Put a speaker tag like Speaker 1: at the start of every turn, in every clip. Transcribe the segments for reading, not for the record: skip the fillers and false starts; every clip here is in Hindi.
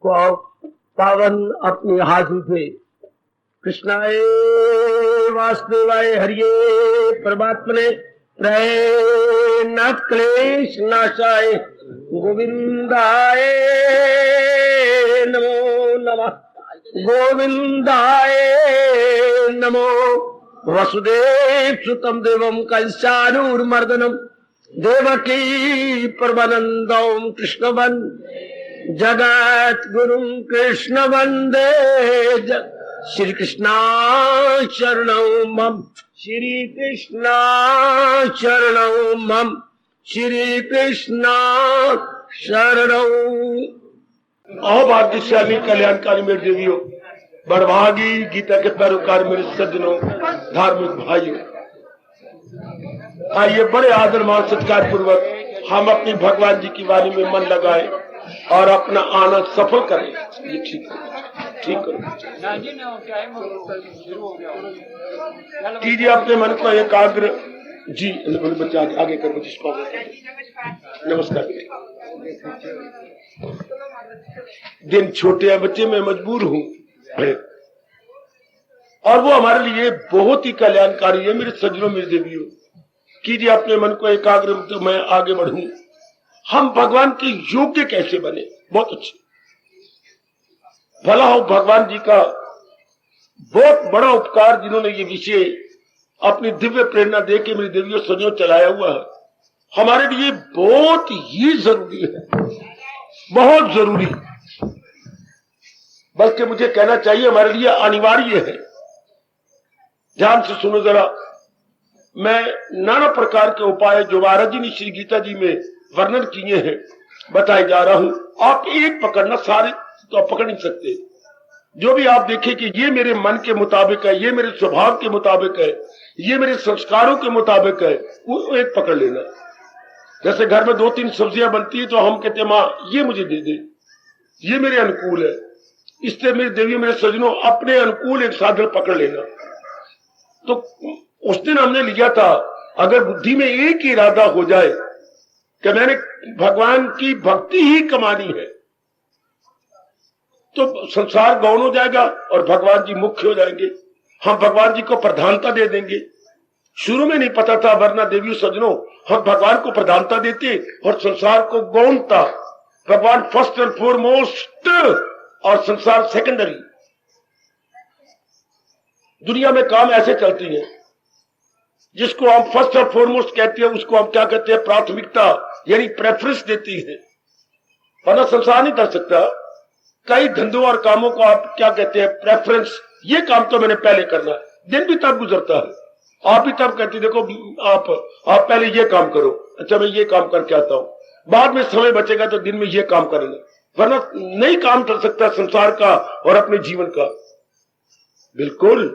Speaker 1: पावन अपने हाथ उठे। कृष्णाय वासुदेवाय हरिये परमात्मने प्रेम क्लेश नाशाय गोविंदाय नमो नमः। गोविंदाय नमो। वसुदेव सुतम देवम कंसानुर्मर्दनम देवकी परमानंदम कृष्ण जगत गुरु कृष्ण वंदे श्री कृष्णा शरणं मम। श्री कृष्णा शरणं मम। श्री कृष्णा शरणं।
Speaker 2: अहो भाग्यशाली कल्याणकारी मेरे देवियों, बड़भागी गीता के पैरोकार मेरे सज्जनों, धार्मिक भाइयों, आइए बड़े आदर मान सत्कार पूर्वक हम अपनी भगवान जी की वाणी में मन लगाए और अपना आनंद सफल करें। ये ठीक करो कीजिए अपने मन को एकाग्र। जी बच्चे आगे करो। नमस्कार। दिन छोटे हैं बच्चे, मैं मजबूर हूं और वो हमारे लिए बहुत ही कल्याणकारी है। मेरे सज्जनों मेरे देवियों, कीजिए अपने मन को एकाग्र, तो मैं आगे बढ़ूं। हम भगवान के योग्य कैसे बने? बहुत अच्छे। भला हो भगवान जी का बहुत बड़ा उपकार, जिन्होंने ये विषय अपनी दिव्य प्रेरणा दे के मेरी देवियों सज्जनों चलाया हुआ है, हमारे लिए बहुत ही जरूरी है, बहुत जरूरी, बल्कि मुझे कहना चाहिए हमारे लिए अनिवार्य है। ध्यान से सुनो जरा। मैं नाना प्रकार के उपाय जो महाराज जी ने श्री गीता जी में वर्णन किए हैं बताए जा रहा हूं। आप एक पकड़ना, सारे तो आप पकड़ नहीं सकते। जो भी आप देखें कि ये मेरे मन के मुताबिक है, ये मेरे स्वभाव के मुताबिक है, ये मेरे संस्कारों के मुताबिक है, वो एक पकड़ लेना। जैसे घर में 2-3 सब्जियां बनती है तो हम कहते हैं माँ ये मुझे दे दे, ये मेरे अनुकूल है। इसलिए मेरे देवी मेरे सज्जनों अपने अनुकूल एक साधन पकड़ लेना। तो उस दिन हमने लिया था, अगर बुद्धि में एक ही इरादा हो जाए कि मैंने भगवान की भक्ति ही कमानी है, तो संसार गौण हो जाएगा और भगवान जी मुख्य हो जाएंगे। हम भगवान जी को प्रधानता दे देंगे। शुरू में नहीं पता था, वरना देवी सज्जनों हम भगवान को प्रधानता देते और संसार को गौणता। भगवान फर्स्ट एंड फोरमोस्ट और संसार सेकेंडरी। दुनिया में काम ऐसे चलती है, जिसको हम फर्स्ट और फोरमोस्ट कहते हैं उसको हम क्या कहते हैं? प्राथमिकता, यानी प्रेफरेंस देती है। वरना संसार नहीं कर सकता। कई धंधों और कामों को आप क्या कहते हैं? प्रेफरेंस। ये काम तो मैंने पहले करना है। दिन भी तब गुजरता है, आप भी तब कहते देखो आप पहले ये काम करो, अच्छा मैं ये काम करके आता हूं, बाद में समय बचेगा तो दिन में ये काम करेंगे। वरना नहीं काम चल सकता संसार का और अपने जीवन का। बिल्कुल।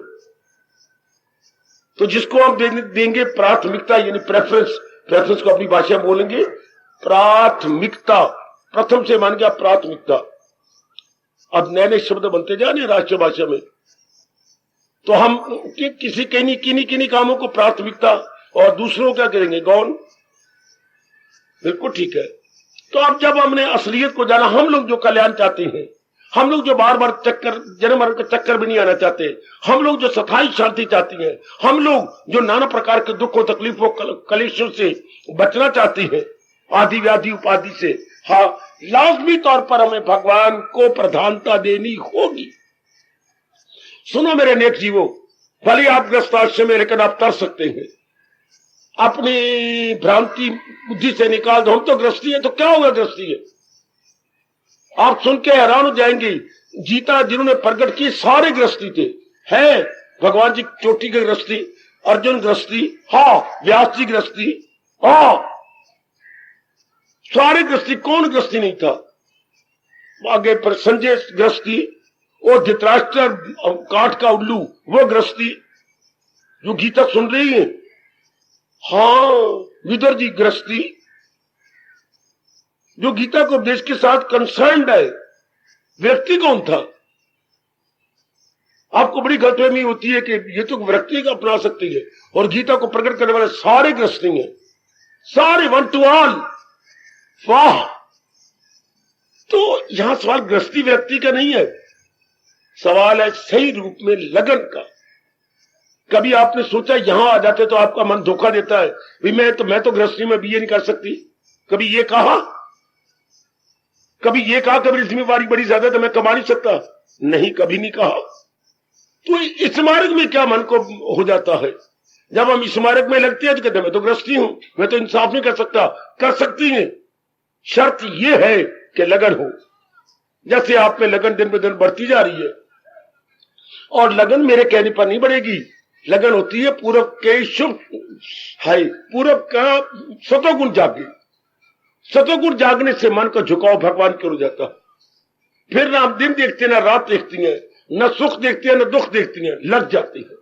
Speaker 2: तो जिसको हम देंगे प्राथमिकता, यानी प्रेफरेंस। प्रेफरेंस को अपनी भाषा में बोलेंगे प्राथमिकता। प्रथम से मान गया प्राथमिकता। अब नए नए शब्द बनते जा रहे राष्ट्रीय भाषा में। तो हम किसी किन्हीं कामों को प्राथमिकता और दूसरों क्या करेंगे? गौण। बिल्कुल ठीक है। तो अब जब हमने असलियत को जाना, हम लोग जो कल्याण चाहते हैं, हम लोग जो बार बार चक्कर, जन्म मरण के चक्कर भी नहीं आना चाहते, हम लोग जो स्थायी शांति चाहती हैं, हम लोग जो नाना प्रकार के दुखों तकलीफों कलेशों से बचना चाहते हैं, आदि व्याधि उपाधि से, हाँ लाजमी तौर पर हमें भगवान को प्रधानता देनी होगी। सुनो मेरे नेक जीवो, भले आप ग्रस्ताश्रम में, लेकिन आप तर सकते हैं। अपनी भ्रांति बुद्धि से निकाल दो। हम तो ग्रस्ती है, तो क्या होगा ग्रस्ती है? आप सुन के हैरान हो जाएंगे। गीता जिन्होंने प्रकट की सारे ग्रस्ती थे। है भगवान जी चोटी के ग्रस्ती, अर्जुन ग्रस्ती, हाँ व्यास जी ग्रस्ती, हाँ सारे ग्रस्ती। कौन ग्रस्ती नहीं था? आगे पर संजय ग्रस्ती, वो धृतराष्ट्र काठ का उल्लू, वो ग्रस्ती जो गीता सुन रही है। हाँ विदुर जी ग्रस्ती, जो गीता को उपदेश के साथ कंसर्न्ड है। व्यक्ति कौन था? आपको बड़ी गलतफहमी होती है कि ये तो व्यक्ति का अपना सकती है, और गीता को प्रकट करने वाले सारे ग्रस्ती हैं, सारे वन टू ऑल। वाह, तो यहां सवाल गृहस्थी व्यक्ति का नहीं है, सवाल है सही रूप में लगन का। कभी आपने सोचा यहां आ जाते तो आपका मन धोखा देता है, भाई मैं तो गृहस्थी में बीए नहीं कर सकती। कभी ये कहा, कभी ये कहा कभी जिम्मेवारी बड़ी ज्यादा तो मैं कमा नहीं सकता, नहीं कभी नहीं कहा। तो इस मार्ग में क्या मन को हो जाता है, जब हम इस मार्ग में लगते हैं तो कहते हैं मैं तो गृहस्थी हूं, मैं तो इंसाफ नहीं कर सकता। कर सकती है, शर्त यह है कि लगन हो। जैसे आप में लगन दिन ब दिन बढ़ती जा रही है, और लगन मेरे कहने पर नहीं बढ़ेगी, लगन होती है पूरब के शुभ है, पूरब का सतोगुण जागे। सतोगुण जागने से मन का झुकाव भगवान की ओर हो जाता है। फिर ना हम दिन देखते हैं, ना रात देखती हैं, न सुख देखती हैं, न दुख देखती हैं, लग जाती है।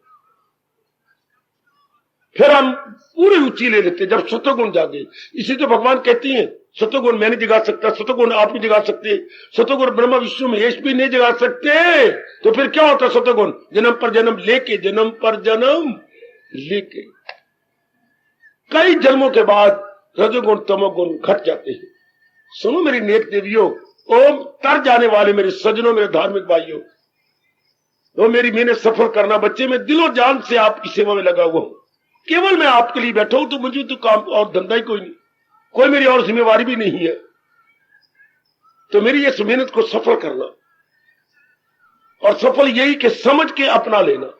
Speaker 2: फिर हम पूरी रुचि ले लेते हैं जब सतोगुण जागे। इसी तो भगवान कहती हैं सतोगुण मैं नहीं जगा सकता, सतोगुण आप नहीं जगा सकते, सतोगुण ब्रह्मा विष्णु महेश भी नहीं जगा सकते। तो फिर क्या होता है सतोगुण? जन्म पर जन्म लेके, जन्म पर जन्म लेके कई जन्मों के बाद रजोगुण तमोगुण घट जाते हैं। सुनो मेरी नेक देवियों, ओम तर जाने वाले मेरे सज्जनों, मेरे धार्मिक भाइयों, तो मेरी मेहनत सफल करना बच्चे, मैं दिलो जान से आपकी सेवा में लगा हुआ हूं। केवल मैं आपके लिए बैठा हूं, तो मुझे तो काम और धंधा ही कोई नहीं, कोई मेरी और जिम्मेवारी भी नहीं है। तो मेरी इस मेहनत को सफल करना, और सफल यही कि समझ के अपना लेना।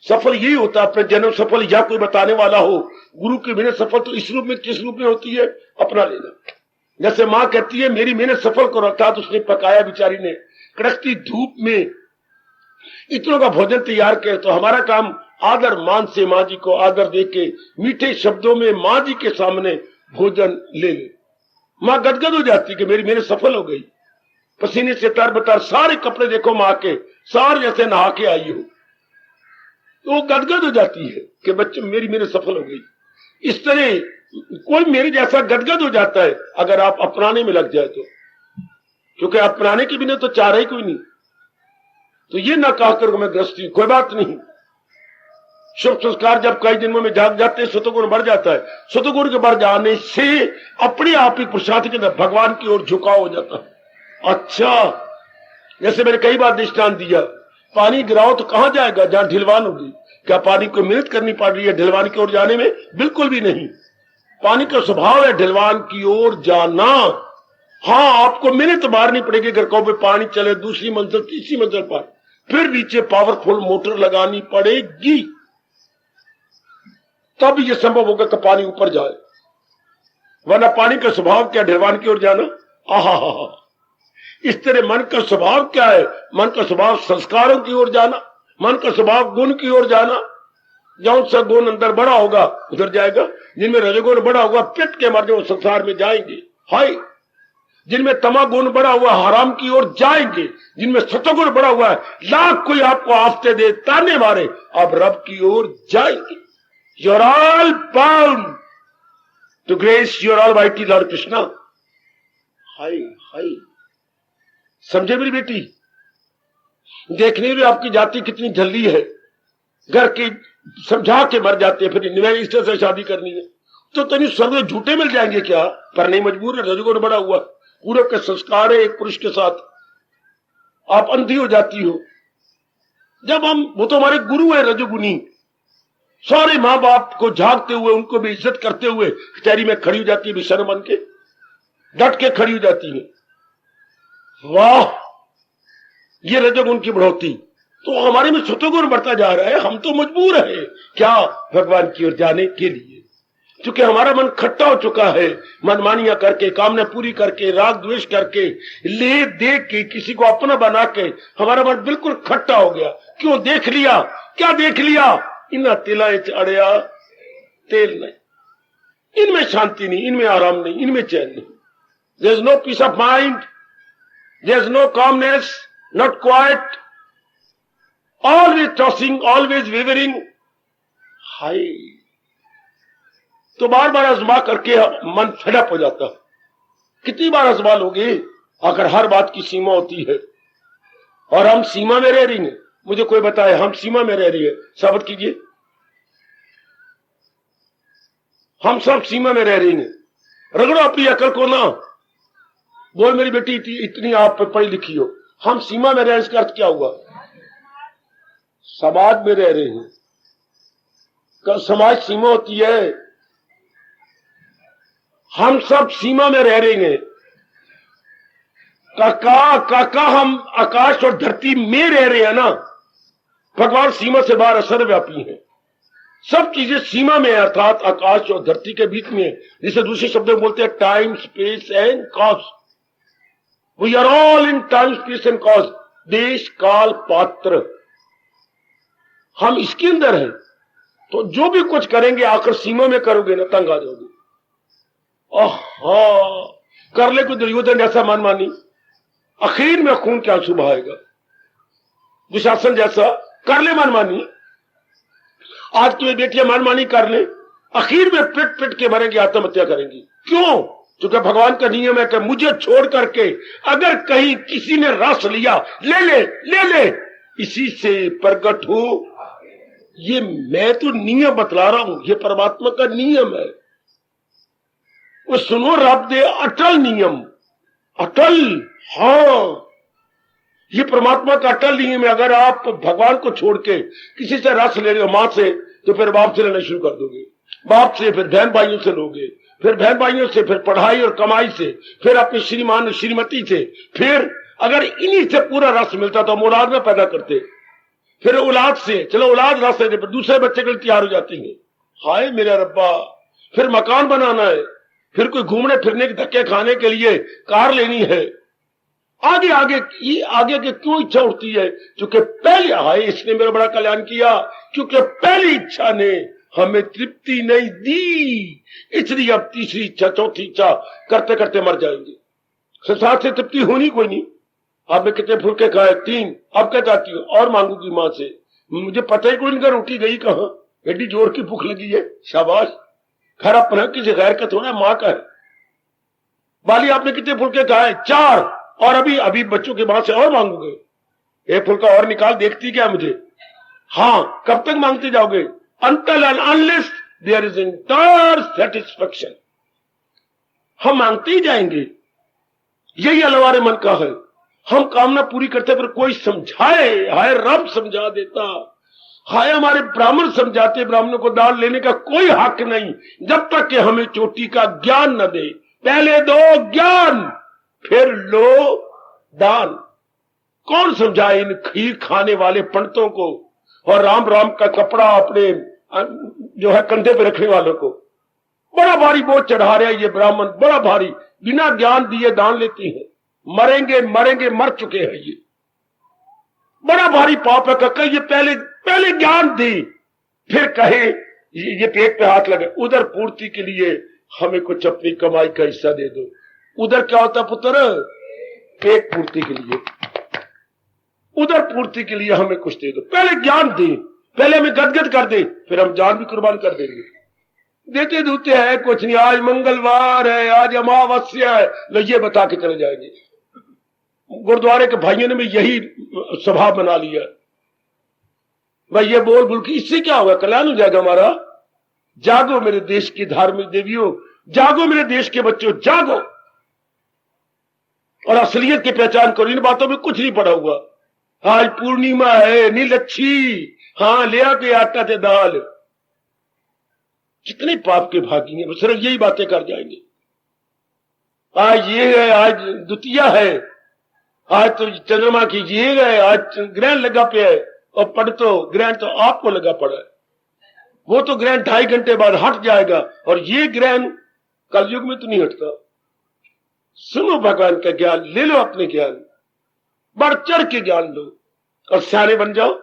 Speaker 2: सफल यही होता है अपने जन्म सफल, या कोई बताने वाला हो गुरु की मेहनत सफल तो इस रूप में किस रूप में होती है, अपना लेना। जैसे मां कहती है मेरी मेहनत सफल करो, अर्थात उसने पकाया बेचारी ने कड़कती धूप में इतनों का भोजन तैयार किया, तो हमारा काम आदर मान से मां जी को आदर देके मीठे शब्दों में मां जी के सामने भोजन ले ले। मां गदगद हो जाती कि मेरी मेहनत सफल हो गई। पसीने से तरबतर, सारे कपड़े देखो मां के सारे जैसे नहा के आई हो, तो वो गदगद हो जाती है कि बच्चे मेरी मेहनत सफल हो गई। इस तरह कोई मेरे जैसा गदगद हो जाता है अगर आप अपनाने में लग जाए तो, क्योंकि अपनाने के बिना तो चाह ही कोई नहीं। तो ये ना कहा कर मैं गृहस्थी, कोई बात नहीं। शुभ संस्कार जब कई जन्मों में जाग जाते हैं, सतोगुण बढ़ जाता है। सतोगुण के बढ़ जाने से अपने आप ही प्रसाद के अंदर भगवान की ओर झुकाव हो जाता है। अच्छा, जैसे मैंने कई बार दृष्टांत दिया, पानी गिराओ तो कहां जाएगा? जहां ढिलवान होगी। क्या पानी को मेहनत करनी पड़ रही है ढिलवान की ओर जाने में? बिल्कुल भी नहीं। पानी का स्वभाव है ढिलवान की ओर जाना। हाँ, आपको मेहनत मारनी पड़ेगी, अगर कहो पानी चले दूसरी मंजिल तीसरी मंजिल पर, फिर नीचे पावरफुल मोटर लगानी पड़ेगी, तब यह संभव होगा कि पानी ऊपर जाए। वरना पानी का स्वभाव क्या? ढिलवान की ओर जाना। आहा, इस तरह मन का स्वभाव क्या है? मन का स्वभाव संस्कारों की ओर जाना, मन का स्वभाव गुण की ओर जाना। जौन सा गुण अंदर बड़ा होगा उधर जाएगा। जिनमें रजोगुण बड़ा होगा पिट के मर जो संसार में जाएंगे, हाय। जिनमें तमागुण बड़ा हुआ हराम की ओर जाएंगे। जिनमें सतोगुण बड़ा हुआ है लाख कोई आपको आफते दे ताने मारे, आप रब की ओर जाएंगे। You're all bound to grace your almighty Lord Krishna. हाय हाय, समझे मेरी बेटी? देखने में आपकी जाति कितनी ढली है, घर की समझा के मर जाते हैं, फिर नए इष्ट से शादी करनी है तो तनी स्वर्ग झूठे मिल जाएंगे क्या? पर नहीं, मजबूर है, रजोगुण बड़ा हुआ, पूरब के संस्कार है एक पुरुष के साथ, आप अंधी हो जाती हो। जब हम, वो तो हमारे गुरु है रजोगुनी, सारे मां बाप को झांकते हुए, उनको भी इज्जत करते हुए कचहरी में खड़ी हो जाती है, बेशर्म बन के डट के खड़ी हो जाती है। वाह, ये रजोगुण की बढ़ोतरी। तो हमारे में सतोगुण बढ़ता जा रहा है। हम तो मजबूर है क्या? भगवान की ओर जाने के लिए, क्योंकि हमारा मन खट्टा हो चुका है, मनमानियां करके, कामना पूरी करके, राग द्वेष करके, ले दे के, किसी को अपना बना के हमारा मन बिल्कुल खट्टा हो गया। क्यों? देख लिया। क्या देख लिया? इना तिला अड़िया तेल नहीं, इनमें शांति नहीं, इनमें आराम नहीं, इनमें चैन नहीं। There is no peace of mind, there is no calmness, not quiet, always tossing, always wavering. हाय, तो बार बार आजमा करके मन फेडअप हो जाता है। कितनी बार आजमा लोगे? अगर हर बात की सीमा होती है, और हम सीमा में रह रही हैं। मुझे कोई बताए हम सीमा में रह रही है, शब्द कीजिए। हम सब सीमा में रह रही हैं। रगड़ो अपनी अकल को ना, बोल मेरी बेटी इतनी आप पढ़ी लिखी हो, हम सीमा में रहे, इसका अर्थ क्या हुआ? समाज में रह रहे हैं। समाज सीमा होती है, हम सब सीमा में रह रहे हैं। काका हम आकाश और धरती में रह रहे हैं ना। भगवान सीमा से बाहर सर्वव्यापी है, सब चीजें सीमा में है, अर्थात आकाश और धरती के बीच में, जिसे दूसरे शब्दों में बोलते हैं time space and cause. We are all in time space and cause, देश काल पात्र, हम इसके अंदर हैं। तो जो भी कुछ करेंगे आकर सीमा में करोगे ना, तंग आ जाओगे। कर ले कोई दुर्योधन जैसा मनमानी, आखिर में खून के आंसू बहाएगा। दुशासन जैसा कर ले मनमानी, आज की बेटियां मनमानी कर ले, आखिर में पिट पिट के मरेंगी, आत्महत्या करेंगी। क्यों? क्योंकि भगवान का नियम है कि मुझे छोड़ करके अगर कहीं किसी ने रस लिया, ले ले, इसी से प्रकट हो। ये मैं तो नियम बतला रहा हूं, ये परमात्मा का नियम है। वो सुनो, रब दे अटल नियम, अटल, हाँ, ये परमात्मा का अटल नियम है। अगर आप भगवान को छोड़ के किसी से रस ले रहे हो, मां से, तो फिर बाप से लेना शुरू कर दोगे, बाप से फिर बहन भाइयों से लोगे, फिर बहन भाइयों से फिर पढ़ाई और कमाई से, फिर अपने श्रीमान और श्रीमती से, फिर अगर इन्हीं से पूरा रस मिलता तो हम औलाद में पैदा करते, फिर औलाद से, चलो औलाद रस है, दूसरे बच्चे के लिए तैयार हो जाती है। हाय मेरा रब्बा, फिर मकान बनाना है, फिर कोई घूमने फिरने के धक्के खाने के लिए कार लेनी है, आगे आगे के क्यों इच्छा उठती है? क्योंकि पहले, हाय इसने मेरा बड़ा कल्याण किया, क्योंकि पहली इच्छा ने हमें तृप्ति नहीं दी, इसलिए अब तीसरी इच्छा, चौथी इच्छा करते करते मर जाएंगे। संसार से तृप्ति होनी कोई नहीं। आपने कितने फुलके खाए? 3। अब क्या चाहती हूँ? और मांगूंगी मां से। मुझे पता ही कोई नहीं, रोटी गई कहां, एडी जोर की भूख लगी है। शाबाश, खैर अपना किसी गैर का थोड़ा, मां का है। बाली आपने कितने फुलके खाए? 4। और अभी बच्चों के मां से और मांगोगे? एक फुलका और निकाल, देखती क्या मुझे? हाँ, कब तक मांगते जाओगे? Until and unless there is entire satisfaction, हम मांगते ही जाएंगे। यही अलवारे मन का है। हम कामना पूरी करते पर कोई समझाए, हाय रब समझा देता, हाय हमारे ब्राह्मण समझाते, ब्राह्मणों को दान लेने का कोई हक नहीं जब तक कि हमें चोटी का ज्ञान न दे। पहले दो ज्ञान, फिर लो दान। कौन समझाए इन खीर खाने वाले पंडितों को और राम राम का कपड़ा अपने जो है कंधे पे रखने वालों को? बड़ा भारी बोझ चढ़ा रहा है ये ब्राह्मण, बड़ा भारी, बिना ज्ञान दिए दान लेते हैं। मरेंगे, मर चुके हैं ये। बड़ा भारी पाप है। कहा ये पहले ज्ञान दी, फिर कहे ये पेट पे हाथ लगे। उधर पूर्ति के लिए हमें कुछ अपनी कमाई का हिस्सा दे दो। उधर क्या होता पुत्र? पेट पूर्ति के लिए, उधर पूर्ति के लिए हमें कुछ दे दो। पहले ज्ञान दे, पहले हमें गदगद कर दे, फिर हम जान भी कुर्बान कर देंगे। देते दूते है कुछ नहीं, आज मंगलवार है, आज अमावस्या है, लो ये बता के चले जाएंगे। गुरुद्वारे के भाइयों ने भी यही स्वभाव बना लिया, भाई ये बोल बोल के इससे क्या होगा? कल्याण हो जाएगा हमारा। जागो मेरे देश की धार्मिक देवियों, जागो मेरे देश के बच्चों, जागो और असलियत की पहचान करो। इन बातों में कुछ नहीं पड़ा हुआ। आज पूर्णिमा है, नील अच्छी, हाँ ले आके आटा ते दाल। कितने पाप के भागी हैं, सिर्फ यही बातें कर जाएंगे। आज ये है, आज द्वितीया है, आज तो चंद्रमा की ये है, आज ग्रहण लगा पे है, और पढ़ तो ग्रहण तो आपको लगा पड़ा है। वो तो ग्रहण 2.5 घंटे बाद हट जाएगा, और ये ग्रहण कलयुग में तो नहीं हटता। सुनो भगवान का ज्ञान, ले लो अपने ज्ञान, बढ़ चढ़ के ज्ञान लो और सियाने बन जाओ।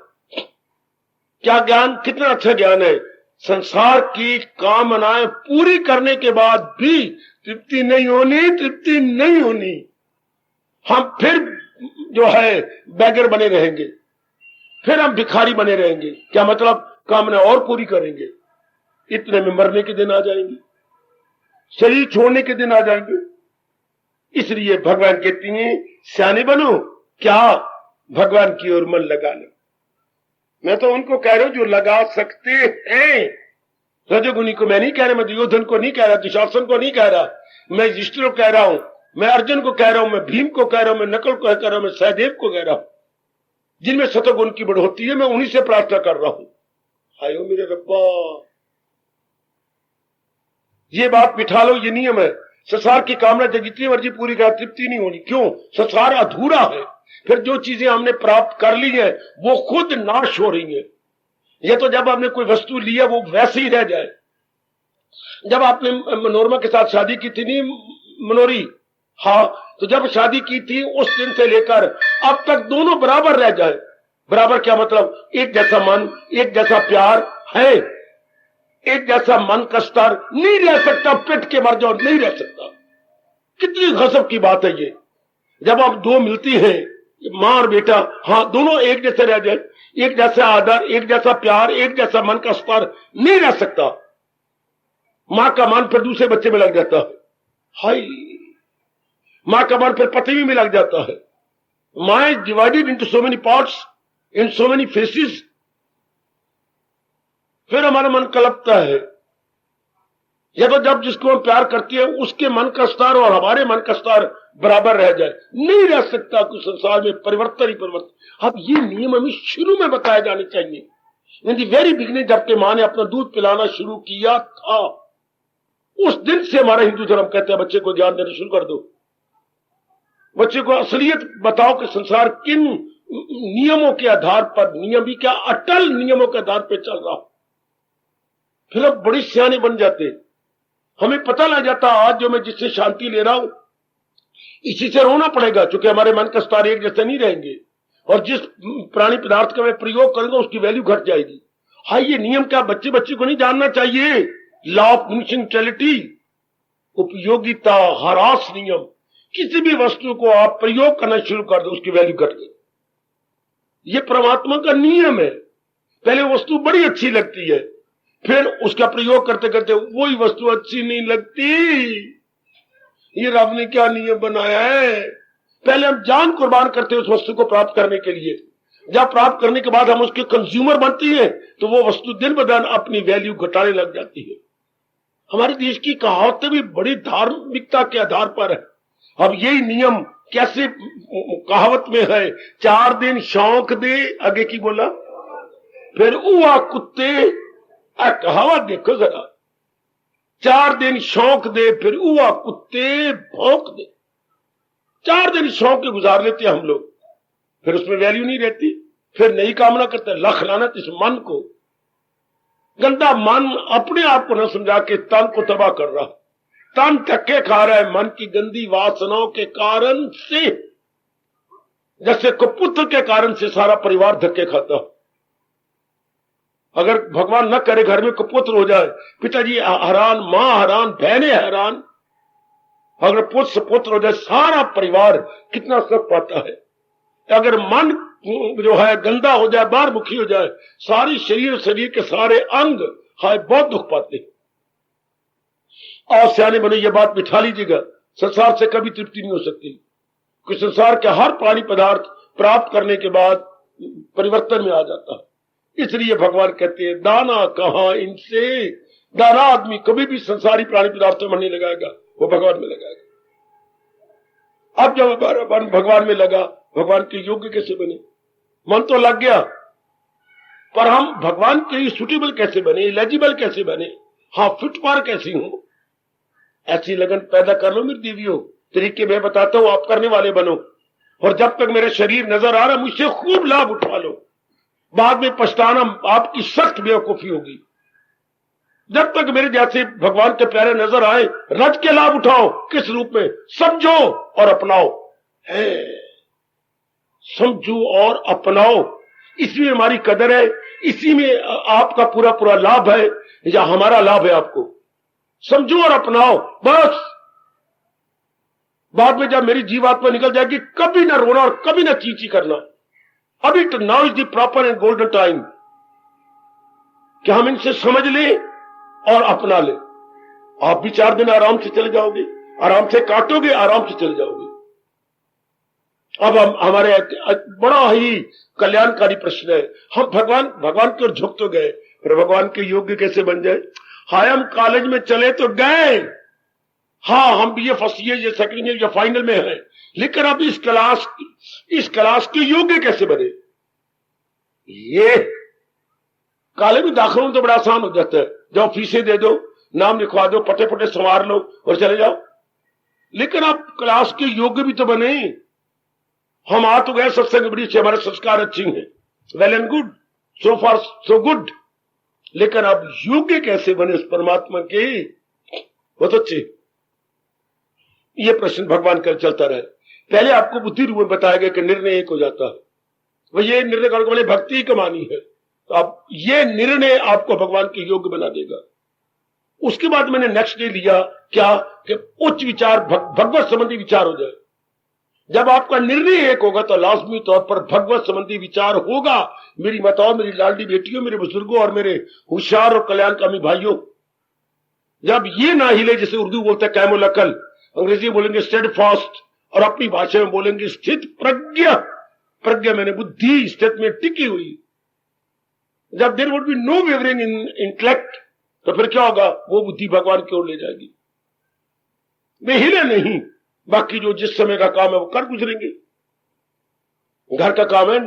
Speaker 2: क्या ज्ञान, कितना अच्छा ज्ञान है। संसार की कामनाएं पूरी करने के बाद भी तृप्ति नहीं होनी, हम फिर जो है बैगर बने रहेंगे, फिर हम भिखारी बने रहेंगे। क्या मतलब? कामना और पूरी करेंगे, इतने में मरने के दिन आ जाएंगे, शरीर छोड़ने के दिन आ जाएंगे। इसलिए भगवान कहती हैं सियाने बनो, क्या? भगवान की ओर मन लगा लो। मैं तो उनको कह रहा हूं जो लगा सकते हैं। रजोगुनी को मैं नहीं कह रहा, मैं दुर्योधन को नहीं कह रहा, दुशासन को नहीं कह रहा, मैं युधिष्ठिर को कह रहा हूं, मैं अर्जुन को कह रहा हूं, मैं भीम को कह रहा हूं, मैं नकल को कह रहा हूं, मैं सहदेव को कह रहा हूं, जिनमें सतोगुण की बढ़ोतरी है, मैं उन्हीं से प्रार्थना कर रहा हूं। हायो मेरे रब्बा, ये बात बिठा लो, ये नियम है। संसार की कामना जितनी मर्जी पूरी कर, तृप्ति नहीं होनी। क्यों? संसार अधूरा है। फिर जो चीजें हमने प्राप्त कर ली है वो खुद नाश हो रही है। ये तो जब आपने कोई वस्तु ली है वो वैसे ही रह जाए। जब आपने मनोरमा के साथ शादी की थी, नहीं मनोरी, हाँ, तो जब शादी की थी उस दिन से लेकर अब तक दोनों बराबर रह जाए। बराबर क्या मतलब? एक जैसा मन, एक जैसा प्यार है, एक जैसा मन का स्तर नहीं रह सकता। पिट के मर जाओ, नहीं रह सकता। कितनी गजब की बात है ये। जब आप दो मिलती हैं, मां और बेटा, हाँ, दोनों एक जैसे रह जाए, एक जैसा आदर, एक जैसा प्यार, एक जैसा मन का स्तर नहीं रह सकता। मां का मन फिर दूसरे बच्चे में लग जाता है, हाय, मां का मन फिर पति में लग जाता है। मां is divided into so many parts, in so many faces. फिर हमारा मन कलपता है। या तो जब जिसको हम प्यार करते हैं उसके मन का स्तर और हमारे मन का स्तर बराबर रह जाए, नहीं रह सकता। कुछ संसार में परिवर्तन ही परिवर्तन। अब ये नियम हमें शुरू में बताए जाने चाहिए। इन दी वेरी बिगिनिंग, जबकि मां ने अपना दूध पिलाना शुरू किया था, उस दिन से हमारा हिंदू धर्म कहते हैं बच्चे को ज्ञान देना शुरू कर दो। बच्चे को असलियत बताओ कि संसार किन नियमों के आधार पर, नियम भी क्या, अटल नियमों के आधार पर चल रहा। फिर अब बड़ी सियाने बन जाते। हमें पता लग जाता आज जो मैं जिससे शांति ले रहा हूं इसी से रोना पड़ेगा, क्योंकि हमारे मन का स्तर एक जैसे नहीं रहेंगे। और जिस प्राणी पदार्थ का मैं प्रयोग करूंगा उसकी वैल्यू घट जाएगी। हाँ, ये नियम क्या बच्चे बच्चे को नहीं जानना चाहिए? लॉ ऑफ म्यूचुअलिटी, उपयोगिता ह्रास नियम। किसी भी वस्तु को आप प्रयोग करना शुरू कर दो उसकी वैल्यू घट गई। ये परमात्मा का नियम है। पहले वस्तु बड़ी अच्छी लगती है, फिर उसका प्रयोग करते करते वही वस्तु अच्छी नहीं लगती। ये रब ने क्या नियम बनाया है? पहले हम जान कुर्बान करते हैं उस वस्तु को प्राप्त करने के लिए। जब प्राप्त करने के बाद हम उसके कंज्यूमर बनती हैं तो वो वस्तु दिन ब दिन अपनी वैल्यू घटाने लग जाती है। हमारे देश की कहावतें भी बड़ी धार्मिकता के आधार पर है। अब यही नियम कैसे कहावत में है, 4 दिन शौक दे, आगे की बोला, फिर हुआ कुत्ते। कहावत देखो जरा, 4 दिन शौक दे, फिर हुआ कुत्ते भौंक दे। 4 दिन शौक के गुजार लेते हैं हम लोग, फिर उसमें वैल्यू नहीं रहती। फिर नई कामना करते हैं। लख लानत इस मन को। गंदा मन अपने आप को न समझा के तन को तबाह कर रहा। तन धक्के खा रहा है मन की गंदी वासनाओं के कारण से, जैसे कुपुत्र के कारण से सारा परिवार धक्के खाता। अगर भगवान न करे घर में कुपुत्र हो जाए, पिताजी हैरान, मां हैरान, बहनें हैरान, अगर पुत्र सुपुत्र हो जाए सारा परिवार कितना सुख पाता है। अगर मन जो है गंदा हो जाए, बाहरमुखी हो जाए, सारी शरीर के सारे अंग हाय बहुत दुख पाते। और सियाने बने ये बात बिठा लीजिएगा, संसार से कभी तृप्ति नहीं हो सकती। कि संसार के हर प्राणी पदार्थ प्राप्त करने के बाद परिवर्तन में आ जाता है। इसलिए भगवान कहते हैं दाना कहां इनसे। दाना आदमी कभी भी संसारी प्राणी पदार्थों में नहीं लगाएगा, वो भगवान में लगाएगा। अब जब हमारा मन भगवान में लगा, भगवान के योग्य कैसे बने? मन तो लग गया, पर हम भगवान के लिए सुटेबल कैसे बने, एलिजिबल कैसे बने, हाँ फिट पार कैसी हूं? ऐसी लगन पैदा कर लो मेरी देवियों। तरीके मैं बताता हूं, आप करने वाले बनो। और जब तक मेरा शरीर नजर आ रहा मुझसे खूब लाभ उठा लो, बाद में पछताना आपकी सख्त बेवकूफी होगी। जब तक मेरे जैसे भगवान के प्यारे नजर आए, रज के लाभ उठाओ। किस रूप में? समझो और अपनाओ है। समझो और अपनाओ, इसी में हमारी कदर है, इसी में आपका पूरा पूरा लाभ है या हमारा लाभ है। आपको समझो और अपनाओ बस। बाद में जब मेरी जीवात्मा निकल जाएगी, कभी ना रोना और कभी ना चींची करना। अभी तो now is the proper and golden time कि हम इनसे समझ लें और अपना ले। आप भी 4 दिन आराम से चले जाओगे, आराम से काटोगे, आराम से चले जाओगे। अब हम हमारे बड़ा ही कल्याणकारी प्रश्न है, हम भगवान की ओर झुक तो गए, फिर भगवान के योग्य कैसे बन जाए? हाय हम कॉलेज में चले तो गए, हाँ, हम बीए फर्स्ट ईयर या सेकंड ईयर या फाइनल में हैं, लेकिन अब इस क्लास के योग्य कैसे बने? ये कॉलेज में दाखिल होना तो बड़ा आसान हो जाता है, जाओ फीसें दे दो, नाम लिखवा दो, पटे पटे संवार लो और चले जाओ। लेकिन आप क्लास के योग्य भी तो बने। हम आ तो गए सत्संग बड़ी अच्छी, हमारे संस्कार अच्छी हैं, well and good, so far so good, लेकिन अब योग्य कैसे बने उस परमात्मा के? बहुत अच्छे। ये प्रश्न भगवान कर चलता रहे। पहले आपको बुद्धि रूप में बताया गया कि निर्णय एक हो जाता है, वह ये निर्णय करने वाले भक्ति कमानी है, तो अब ये निर्णय आपको भगवान के योग्य बना देगा। उसके बाद मैंने नेक्स्ट डे लिया क्या कि उच्च विचार, भगवत संबंधी विचार हो जाए। जब आपका निर्णय एक होगा तो लाजमी तौर पर भगवत संबंधी विचार होगा। मेरी माताओं, मेरी लाडली बेटियों, मेरे बुजुर्गों और मेरे होशियार और कल्याणकामी भाइयों, जब ये ना हिले, जैसे उर्दू बोलते हैं कैमुल अकल, अंग्रेजी बोलेंगे स्टेड फास्ट, और अपनी भाषा में बोलेंगे स्थित प्रज्ञा। प्रज्ञा मैंने बुद्धि स्थित में टिकी हुई। जब there would be no wavering in intellect, तो फिर क्या होगा? वो बुद्धि भगवान की ओर ले जाएगी। वे हिले नहीं, बाकी जो जिस समय का काम है वो कर गुजरेंगे। घर का काम है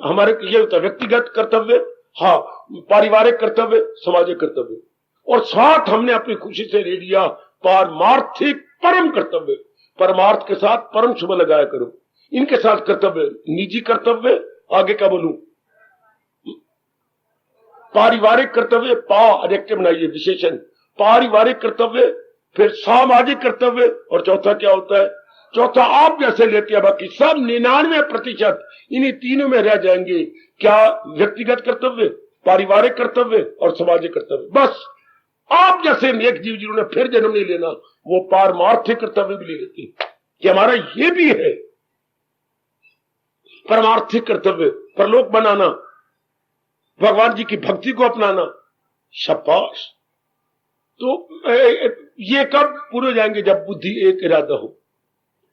Speaker 2: हमारे, ये होता है व्यक्तिगत कर्तव्य, हाँ, पारिवारिक कर्तव्य, सामाजिक कर्तव्य, और साथ हमने अपनी खुशी से ले लिया पारमार्थिक परम कर्तव्य। परमार्थ के साथ परम शुभ लगाया करो। इनके साथ कर्तव्य, निजी कर्तव्य, आगे क्या बोलूं, पारिवारिक कर्तव्य, एडजेक्टिव बनाइए विशेषण, पारिवारिक कर्तव्य, फिर सामाजिक कर्तव्य, और चौथा क्या होता है? चौथा आप जैसे लेते हैं, बाकी सब 99% इन्हीं तीनों में रह जाएंगे। क्या? व्यक्तिगत कर्तव्य, पारिवारिक कर्तव्य और सामाजिक कर्तव्य। बस आप जैसे नेक जीव जिन्होंने फिर जन्म नहीं लेना, वो पारमार्थिक कर्तव्य भी ले लेते हैं कि हमारा ये भी है परमार्थिक कर्तव्य, परलोक बनाना, भगवान जी की भक्ति को अपनाना। शाबाश। तो ये कब पूरे हो जाएंगे? जब बुद्धि एक इरादा हो,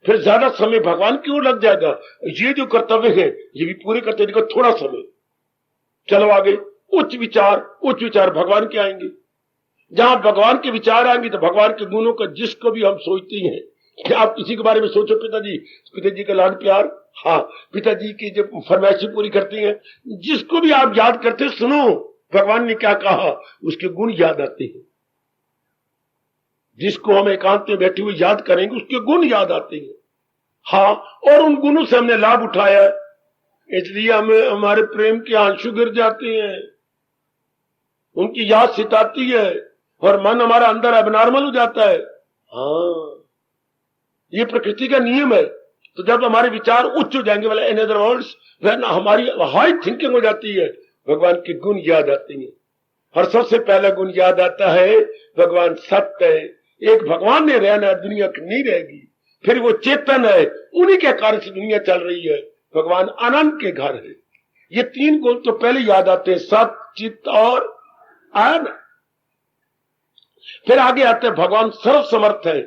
Speaker 2: फिर ज्यादा समय भगवान की ओर लग जाएगा। ये जो कर्तव्य है ये भी पूरे करते हैं, थोड़ा समय। चलो आगे, उच्च विचार भगवान के आएंगे। जहां भगवान के विचार आएंगे तो भगवान के गुणों का जिसको भी हम सोचते हैं, कि आप किसी के बारे में सोचो, पिताजी का लाड प्यार, हाँ, पिताजी की जब फरमाइशें पूरी करती हैं, जिसको भी आप याद करते सुनो भगवान ने क्या कहा, उसके गुण याद आते हैं। जिसको हम एकांत में बैठे हुए याद करेंगे उसके गुण याद आते हैं, हाँ, और उन गुणों से हमने लाभ उठाया, इसलिए हमें हमारे प्रेम के आंसू गिर जाते हैं, उनकी याद सिताती है और मन हमारा अंदर एबनॉर्मल हो जाता है। हाँ, ये प्रकृति का नियम है। तो जब हमारे विचार उच्च हो जाएंगे, वाले इन अदर वर्ड्स हमारी हाई थिंकिंग हो जाती है, भगवान के गुण याद आते हैं। और सबसे पहला गुण याद आता है भगवान सत्य है। एक भगवान ने रहना, दुनिया नहीं रहेगी। फिर वो चेतन है, उन्हीं के कार्य से दुनिया चल रही है। भगवान आनंद के घर है। ये तीन गुण तो पहले याद आते हैं, सत, चित्त और आनंद। फिर आगे आते हैं भगवान सर्व समर्थ है।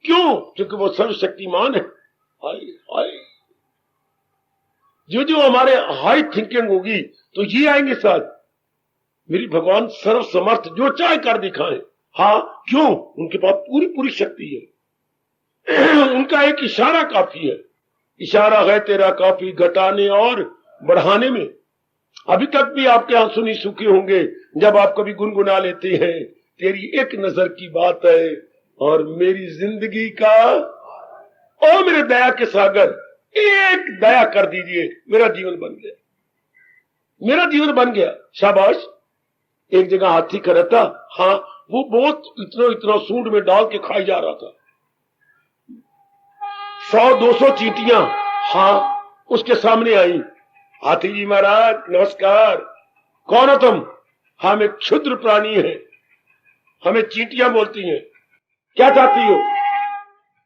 Speaker 2: क्यों? क्योंकि वो सर्वशक्तिमान है। हाय हाय, जो हमारे हाई थिंकिंग होगी तो ये आएंगे साथ, मेरी भगवान सर्व समर्थ, जो चाहे कर दिखाएं। हाँ, क्यों? उनके पास पूरी शक्ति है। उनका एक इशारा काफी है। इशारा है तेरा काफी घटाने और बढ़ाने में। अभी तक भी आपके आंसू नहीं सूखे होंगे जब आप कभी गुनगुना लेते हैं, तेरी एक नजर की बात है और मेरी जिंदगी का, ओ मेरे दया के सागर, एक दया कर दीजिए, मेरा जीवन बन गया, मेरा जीवन बन गया। शाबाश। एक जगह हाथी का रहता, हाँ, वो बहुत इतना सूंड में डाल के खाई जा रहा था। 100-200 चींटियां, हाँ, उसके सामने आई। हाथी जी महाराज नमस्कार, कौन हो तुम? हम एक क्षुद्र प्राणी है, हमें चींटियां बोलती हैं, क्या चाहती हो?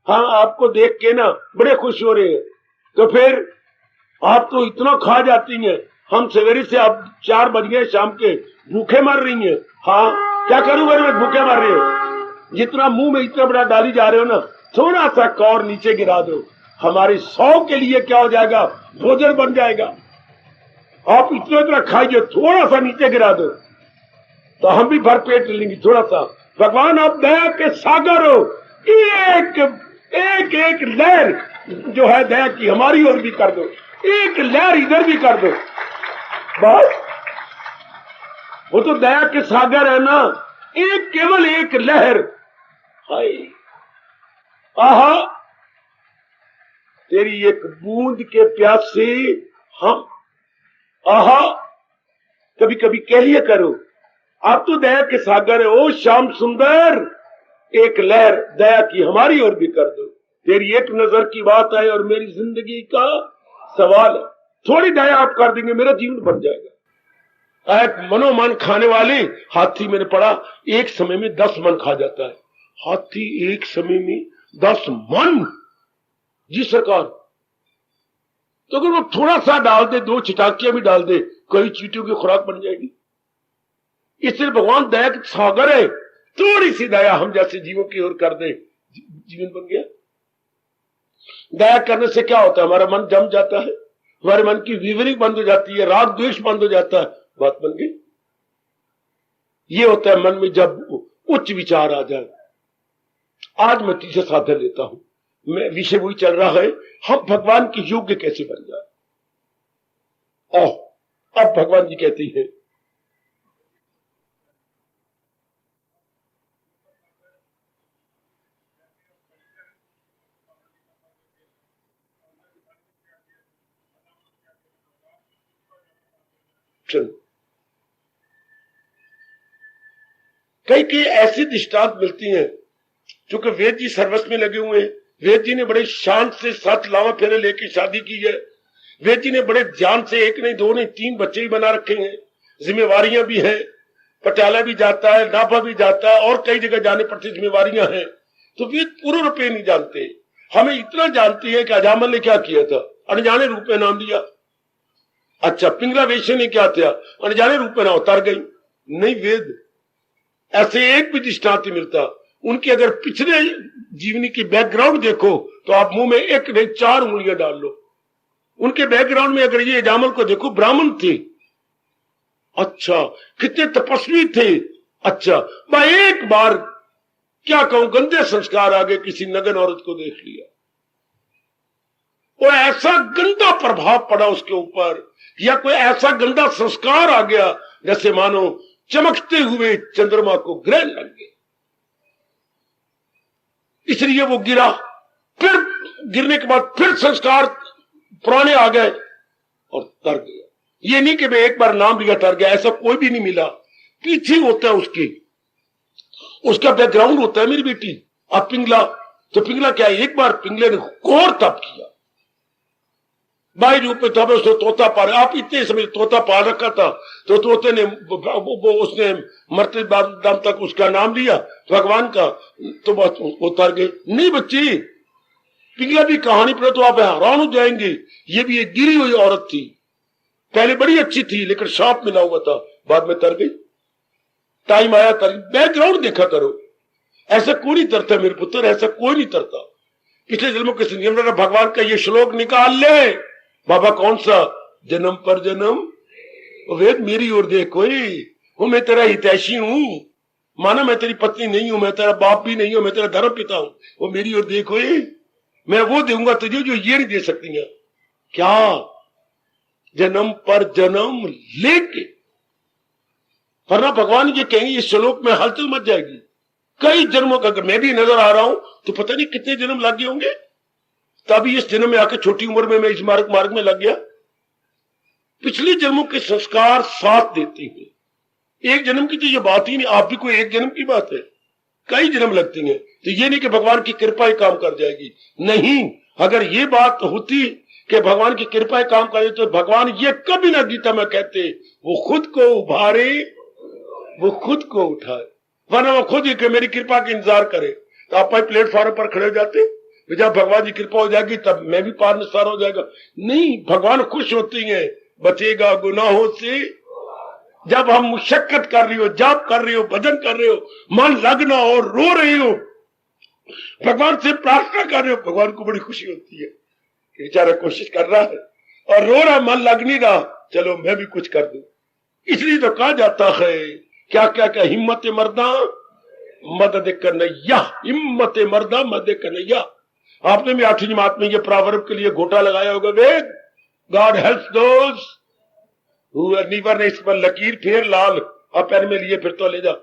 Speaker 2: हाँ, आपको देख के ना बड़े खुश हो रहे हैं। तो फिर आप तो इतना खा जाती हैं, हम सवेरे से आप 4 बज गए शाम के, भूखे मर रही हैं। हाँ, क्या करूं मैं, भूखे मर रहे हो। जितना मुंह में इतना बड़ा डाली जा रहे हो ना, थोड़ा सा कौर नीचे गिरा दो, हमारे 100 के लिए क्या हो जाएगा, भोजन बन जाएगा। आप इतना खाइए, थोड़ा सा नीचे गिरा दो तो हम भी भर पेट लेंगे थोड़ा सा। भगवान आप दया के सागर हो, एक एक एक लहर जो है दया की हमारी ओर भी कर दो, एक लहर इधर भी कर दो। बस वो तो दया के सागर है ना, एक केवल एक लहर। हाय आहा, तेरी एक बूंद के प्यास से हम, आहा, कभी कभी कह लिया करो आप तो दया के सागर है। ओ श्याम सुंदर, एक लहर दया की हमारी ओर भी कर दो। तेरी एक नजर की बात है और मेरी जिंदगी का सवाल है। थोड़ी दया आप कर देंगे, मेरा जीवन बन जाएगा। एक मनोमन खाने वाले हाथी, मैंने पढ़ा, एक समय में 10 मन खा जाता है। हाथी एक समय में 10 मन? जी सरकार। तो अगर वो थोड़ा सा डाल दे, 2 चिटाकियां भी डाल दे, कई चींटियों की खुराक बन जाएगी। इसलिए भगवान दया के सागर है, थोड़ी सी दया हम जैसे जीवों की ओर कर दे, जीवन बन गया। दया करने से क्या होता है? हमारा मन जम जाता है, हमारे मन की विवरिंग बंद हो जाती है, राग द्वेष बंद हो जाता है, बात बन गई। ये होता है मन में जब उच्च विचार आ जाए। आज मैं तीसरा साधन लेता हूं, मैं विषय वही चल रहा है, हम भगवान के योग्य कैसे बन जाए। अब भगवान जी कहती है, कई कई ऐसी दृष्टांत मिलती हैं, क्योंकि वेद जी सर्वस्व में लगे हुए हैं। वेद जी ने बड़े शान से 7 लावा फेरे लेके शादी की है। वेद जी ने बड़े ध्यान से 1 नहीं 2 नहीं 3 बच्चे भी बना रखे हैं, जिम्मेवारियां भी हैं, पटियाला भी जाता है, नाभा भी जाता है, और कई जगह जाने पर जिम्मेवारियां हैं। तो वेद पूर्ण रूप में नहीं जानते, हमें इतना जानती है कि अजामल ने क्या किया था, अनजाने रूप में नाम लिया। अच्छा, पिंगला वेश्या ने क्या किया, अनजाने रूप में ना उतर गई। नहीं, वेद ऐसे एक भी दृष्टांत मिलता। उनके अगर पिछले जीवनी की बैकग्राउंड देखो तो आप मुंह में 1 नहीं 4 उंगलियां डाल लो। उनके बैकग्राउंड में अगर ये जामल को देखो, ब्राह्मण थे, अच्छा कितने तपस्वी थे, अच्छा मैं एक बार क्या कहूं, गंदे संस्कार आ गए, किसी नगन औरत को देख लिया, कोई ऐसा गंदा प्रभाव पड़ा उसके ऊपर, या कोई ऐसा गंदा संस्कार आ गया जैसे मानो चमकते हुए चंद्रमा को ग्रहण लग गया। इसलिए वो गिरा, फिर गिरने के बाद फिर संस्कार पुराने आ गए और तर गया। ये नहीं कि मैं एक बार नाम लिया तर गया, ऐसा कोई भी नहीं मिला। पीछे होता है उसका बैकग्राउंड होता है। मेरी बेटी, अब पिंगला, तो पिंगला क्या है, एक बार पिंगले ने घोर तप किया, बाई रूप में तब उसने तोता पाल, आप इतने समय तोता पाल रखा था, तो तोते ने उसने मरते दाम तक उसका नाम लिया भगवान का, तो बस उतर गए। नहीं बच्ची, पिंगला भी कहानी पर तो आप हैरान हो जाएंगे। ये भी एक गिरी हुई औरत थी, पहले बड़ी अच्छी थी, लेकिन सांप मिला हुआ था, बाद में तर गई। टाइम आया तर, बैकग्राउंड देखा करो। ऐसा कोई नहीं तरता मेरे पुत्र, ऐसा कोई नहीं तरता। पिछले जन्मों के संयम भगवान का ये श्लोक निकाल ले बाबा, कौन सा, जन्म पर जन्म। वेद मेरी ओर देखो, वो मैं तेरा हितैषी हूं, माना मैं तेरी पत्नी नहीं हूं, मैं तेरा बाप भी नहीं हूं, मैं तेरा धर्म पिता हूं, वो मेरी ओर देखो, मैं वो दूंगा तुझे जो ये नहीं दे सकती है। क्या, जन्म पर जन्म लेके, वरना भगवान ये कहेंगे इस श्लोक में हलचल मच जाएगी। कई जन्मों का, अगर मैं भी नजर आ रहा हूं तो पता नहीं कितने जन्म लग गए होंगे, तभी इस जन्म में आकर छोटी उम्र में मैं इस मार्ग में लग गया। पिछले जन्मों के संस्कार साथ देते हैं। एक जन्म की तो ये बात ही नहीं, आप भी कोई एक जन्म की बात है, कई जन्म लगती हैं। तो ये नहीं कि भगवान की कृपा ही काम कर जाएगी, नहीं। अगर ये बात होती कि भगवान की कृपा ही काम करे तो भगवान ये कभी ना गीता में कहते, वो खुद को उभारे, वो खुद को उठाए, वरना वो खुद ही कि मेरी कृपा का इंतजार करे। तो आप प्लेटफॉर्म पर खड़े हो जाते, जब भगवान की कृपा हो जाएगी तब मैं भी पार निस्तार हो जाएगा। नहीं, भगवान खुश होती हैं, बचेगा गुनाहों से। जब हम मुशक्कत कर रही हो, जाप कर रही हो, भजन कर रहे हो, मन लगना और रो रही हो, भगवान से प्रार्थना कर रहे हो, भगवान को बड़ी खुशी होती है। बेचारा कोशिश कर रहा है और रो रहा, मन लग नहीं रहा, चलो मैं भी कुछ कर दूं। इसलिए तो कहा जाता है क्या क्या क्या, हिम्मत मर्दा मदद कन्हैया, हिम्मत मर्दा मदद कन्हैया। आपने भी 8वीं जमात में ये प्रावर्ब के लिए घोटा लगाया होगा, वेद God helps those who are नीवर ने इस पर लकीर फिर लाल अब पेन में लिए फिर तो ले जा।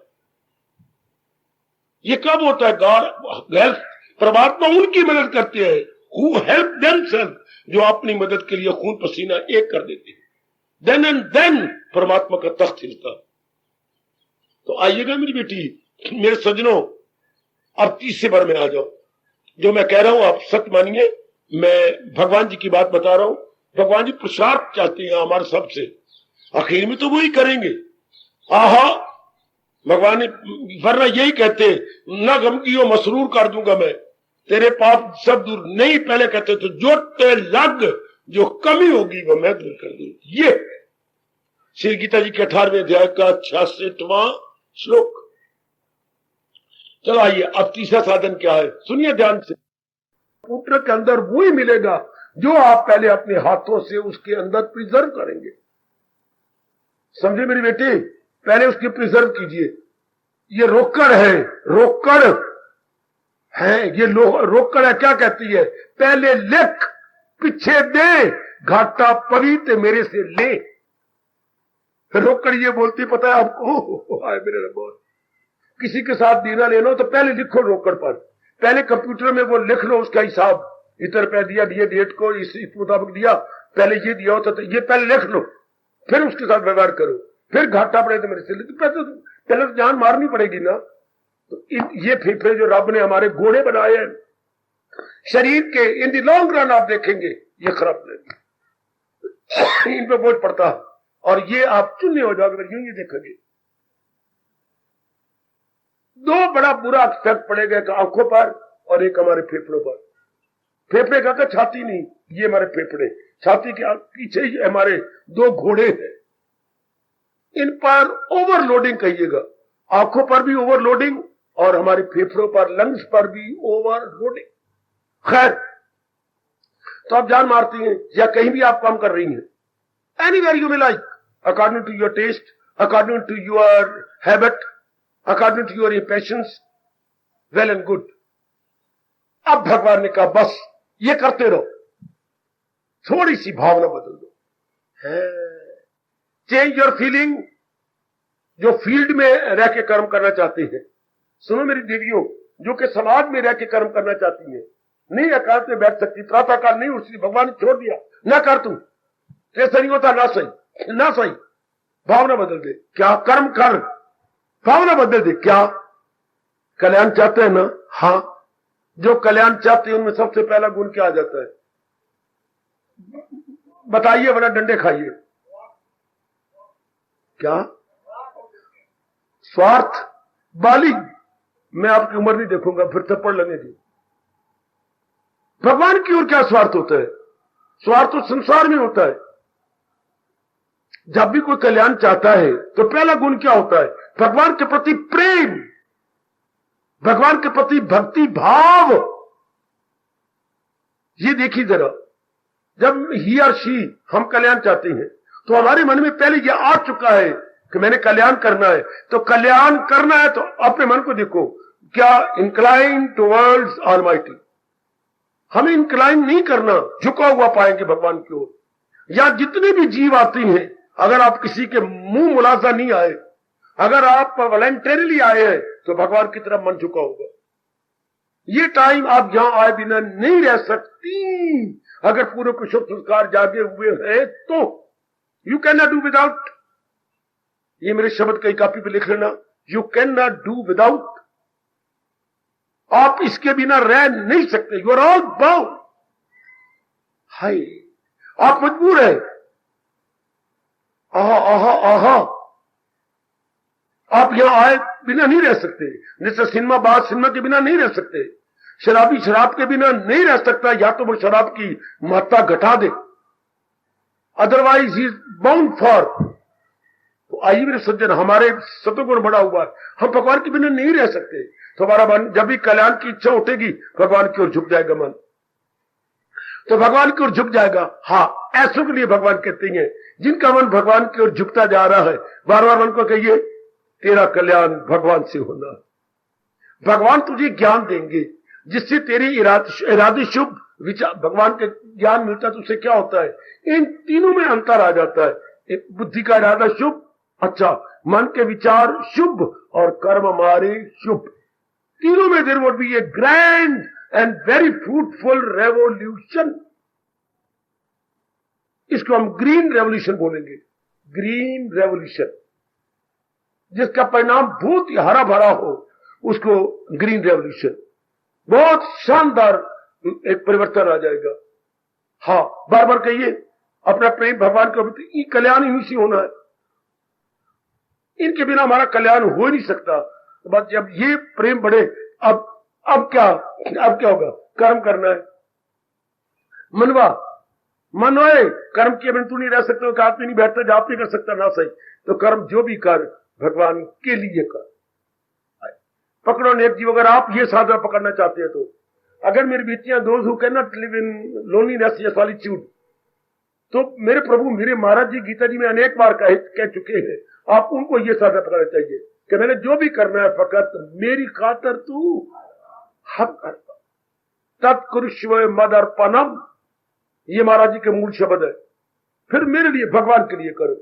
Speaker 2: ये कब होता है? गॉड हेल्प, परमात्मा उनकी मदद करते हैं हु हेल्प देमसेल्फ, जो अपनी मदद के लिए खून पसीना एक कर देते हैं। देन एंड देन परमात्मा का तख्त हिलता। तो आइएगा मेरी बेटी, मेरे सज्जनों, अब तीसरे बार में आ जाओ। जो मैं कह रहा हूं आप सत्य मानिए, मैं भगवान जी की बात बता रहा हूं। भगवान जी पुरुषार्थ चाहते हैं हमारे सबसे, आखिर में तो वही करेंगे। आहा, भगवान वरना यही कहते, न गम की हो मसरूर कर दूंगा मैं, तेरे पाप सब दूर नहीं। पहले कहते तो जो ते लग, जो कमी होगी वो मैं दूर कर दूं। ये श्री गीता जी के 18वें अध्याय का 66वां श्लोक। चलो आइए, अब तीसरा साधन क्या है, सुनिए ध्यान से। कंप्यूटर के अंदर वो ही मिलेगा जो आप पहले अपने हाथों से उसके अंदर प्रिजर्व करेंगे। समझे मेरी बेटी, पहले उसकी प्रिजर्व कीजिए। ये रोकड़ है, रोकड़ है, ये रोकड़ है। क्या कहती है? पहले लिख पीछे दे, घाटा पवित्र मेरे से ले। रोकड़ ये बोलती, पता है आपको, हाय मेरे रब्बो, किसी के साथ देना लेना तो पहले लिखो रोकड़ पर, पहले कंप्यूटर में वो लिख लो उसका हिसाब, इतना रुपया दिया, ये डेट को इस मुताबिक दिया, पहले ये दिया होता तो ये पहले लिख लो, फिर उसके साथ व्यवहार करो, फिर घाटा पड़े तो मेरे से ले। तो पहले तो जान मारनी पड़ेगी ना। तो ये फेफड़े जो रब ने हमारे घोड़े बनाए हैं शरीर के, इन दी लॉन्ग रन आप देखेंगे ये खराब नहीं, इन पे बोझ पड़ता है और ये आप चुन्ने हो जाओगे, यूं ये देखेंगे। दो बड़ा बुरा इफेक्ट पड़ेगा, एक आंखों पर और एक हमारे फेफड़ों पर। फेफड़े का छाती नहीं, ये हमारे फेफड़े, छाती के पीछे ही हमारे दो घोड़े हैं। इन पर ओवरलोडिंग कहिएगा, आंखों पर भी ओवरलोडिंग और हमारे फेफड़ों पर, लंग्स पर भी ओवरलोडिंग। खैर, तो आप जान मारती हैं या कहीं भी आप काम कर रही हैं, anywhere you may like, according to your taste, according to your habit, according to your impressions, well and good. अब भगवान ने कहा बस ये करते रहो, थोड़ी सी भावना बदल दो, चेंज योर फीलिंग। जो फील्ड में रह के कर्म करना चाहते हैं, सुनो मेरी देवियों, जो कि समाज में रह के कर्म करना चाहती हैं, नहीं अकाल में बैठ सकती, प्रातःकाल नहीं उठती, भगवान ने छोड़ दिया, ना कर तू, कैसा नहीं होता, ना सही, ना सही। भावना बदल दे, क्या कर्म कर, भावना बदल दे। क्या कल्याण चाहते हैं ना? हाँ, जो कल्याण चाहते हैं उनमें सबसे पहला गुण क्या आ जाता है बताइए, वरना डंडे खाइए। क्या? स्वार्थ बाली। मैं आपकी उम्र नहीं देखूंगा, फिर थप्पड़ लगेगी। भगवान की ओर क्या स्वार्थ होता है? स्वार्थ तो संसार में होता है। जब भी कोई कल्याण चाहता है तो पहला गुण क्या होता है? भगवान के प्रति प्रेम, भगवान के प्रति भक्ति भाव। ये देखिए जरा, जब ही और शी हम कल्याण चाहते हैं तो हमारे मन में पहले यह आ चुका है कि मैंने कल्याण करना है। तो कल्याण करना है तो अपने मन को देखो, क्या इंक्लाइन टुवर्ड्स ऑलमाइटी। हमें इंक्लाइन नहीं करना, झुका हुआ पाएंगे भगवान की ओर। या जितने भी जीव आती हैं, अगर आप किसी के मुंह मुलाजा नहीं आए, अगर आप वॉलंटरीली आए हैं तो भगवान की तरफ मन झुका होगा। ये टाइम आप यहां आए बिना नहीं रह सकती। अगर पूरे को शुभ संस्कार जागे हुए हैं तो you can not do without. ये मेरे शब्द कई कॉपी पे लिख लेना, you can not do without. आप इसके बिना रह नहीं सकते। You are all bound. हाय, आप मजबूर है। आहा आहा आहा, आप यहां आए बिना नहीं रह सकते। जैसे सिनेमा बाहर, सिनेमा के बिना नहीं रह सकते। शराबी शराब के बिना नहीं रह सकता, या तो वो शराब की मात्रा घटा दे, otherwise he is bound for. तो आइए मेरे सज्जन, हमारे सतगुण बड़ा हुआ है, हम भगवान के बिना नहीं रह सकते। तो हमारा मन जब भी कल्याण की इच्छा उठेगी, भगवान की ओर झुक जाएगा मन, तो भगवान की ओर झुक जाएगा। हाँ, ऐसों के लिए भगवान कहते हैं जिनका मन भगवान की ओर झुकता जा रहा है, बार बार मन को कहिए तेरा कल्याण भगवान से होना, भगवान तुझे ज्ञान देंगे जिससे तेरे इरादे शुभ विचार, भगवान के ज्ञान मिलता है तो उससे क्या होता है, इन तीनों में अंतर आ जाता है। एक बुद्धि का इरादा शुभ, अच्छा, मन के विचार शुभ और कर्म हमारे शुभ, तीनों में there would be a grand and very fruitful revolution. इसको हम ग्रीन रेवोल्यूशन बोलेंगे, ग्रीन रेवोल्यूशन, जिसका परिणाम बहुत ही हरा भरा हो, उसको ग्रीन रेवोल्यूशन, बहुत शानदार एक परिवर्तन आ जाएगा। हाँ, बार बार कहिए अपना प्रेम भगवान के प्रति, कल्याण इन्हीं से होना है, इनके बिना हमारा कल्याण हो ही नहीं सकता। बस जब ये प्रेम बढ़े, अब क्या होगा, कर्म करना है। मनवाए कर्म किए बिना तू नहीं रह सकते, हाथ में नहीं बैठता, जाप नहीं कर सकता, ना सही, तो कर्म जो भी कर भगवान के लिए कर। पकड़ो नेक जीव, अगर आप ये साधना पकड़ना चाहते हैं तो, अगर मेरी बेटियां those who can not live in loneliness या सॉलिट्यूड, तो मेरे प्रभु, मेरे महाराज जी गीता जी में अनेक बार कह चुके हैं, आप उनको ये साधना पकड़ना चाहिए कि मैंने जो भी करना है फकत मेरी खातर तू हक करता, तत्कुरुष्व मदर्पणम, ये महाराज जी के मूल शब्द है। फिर मेरे लिए, भगवान के लिए करो।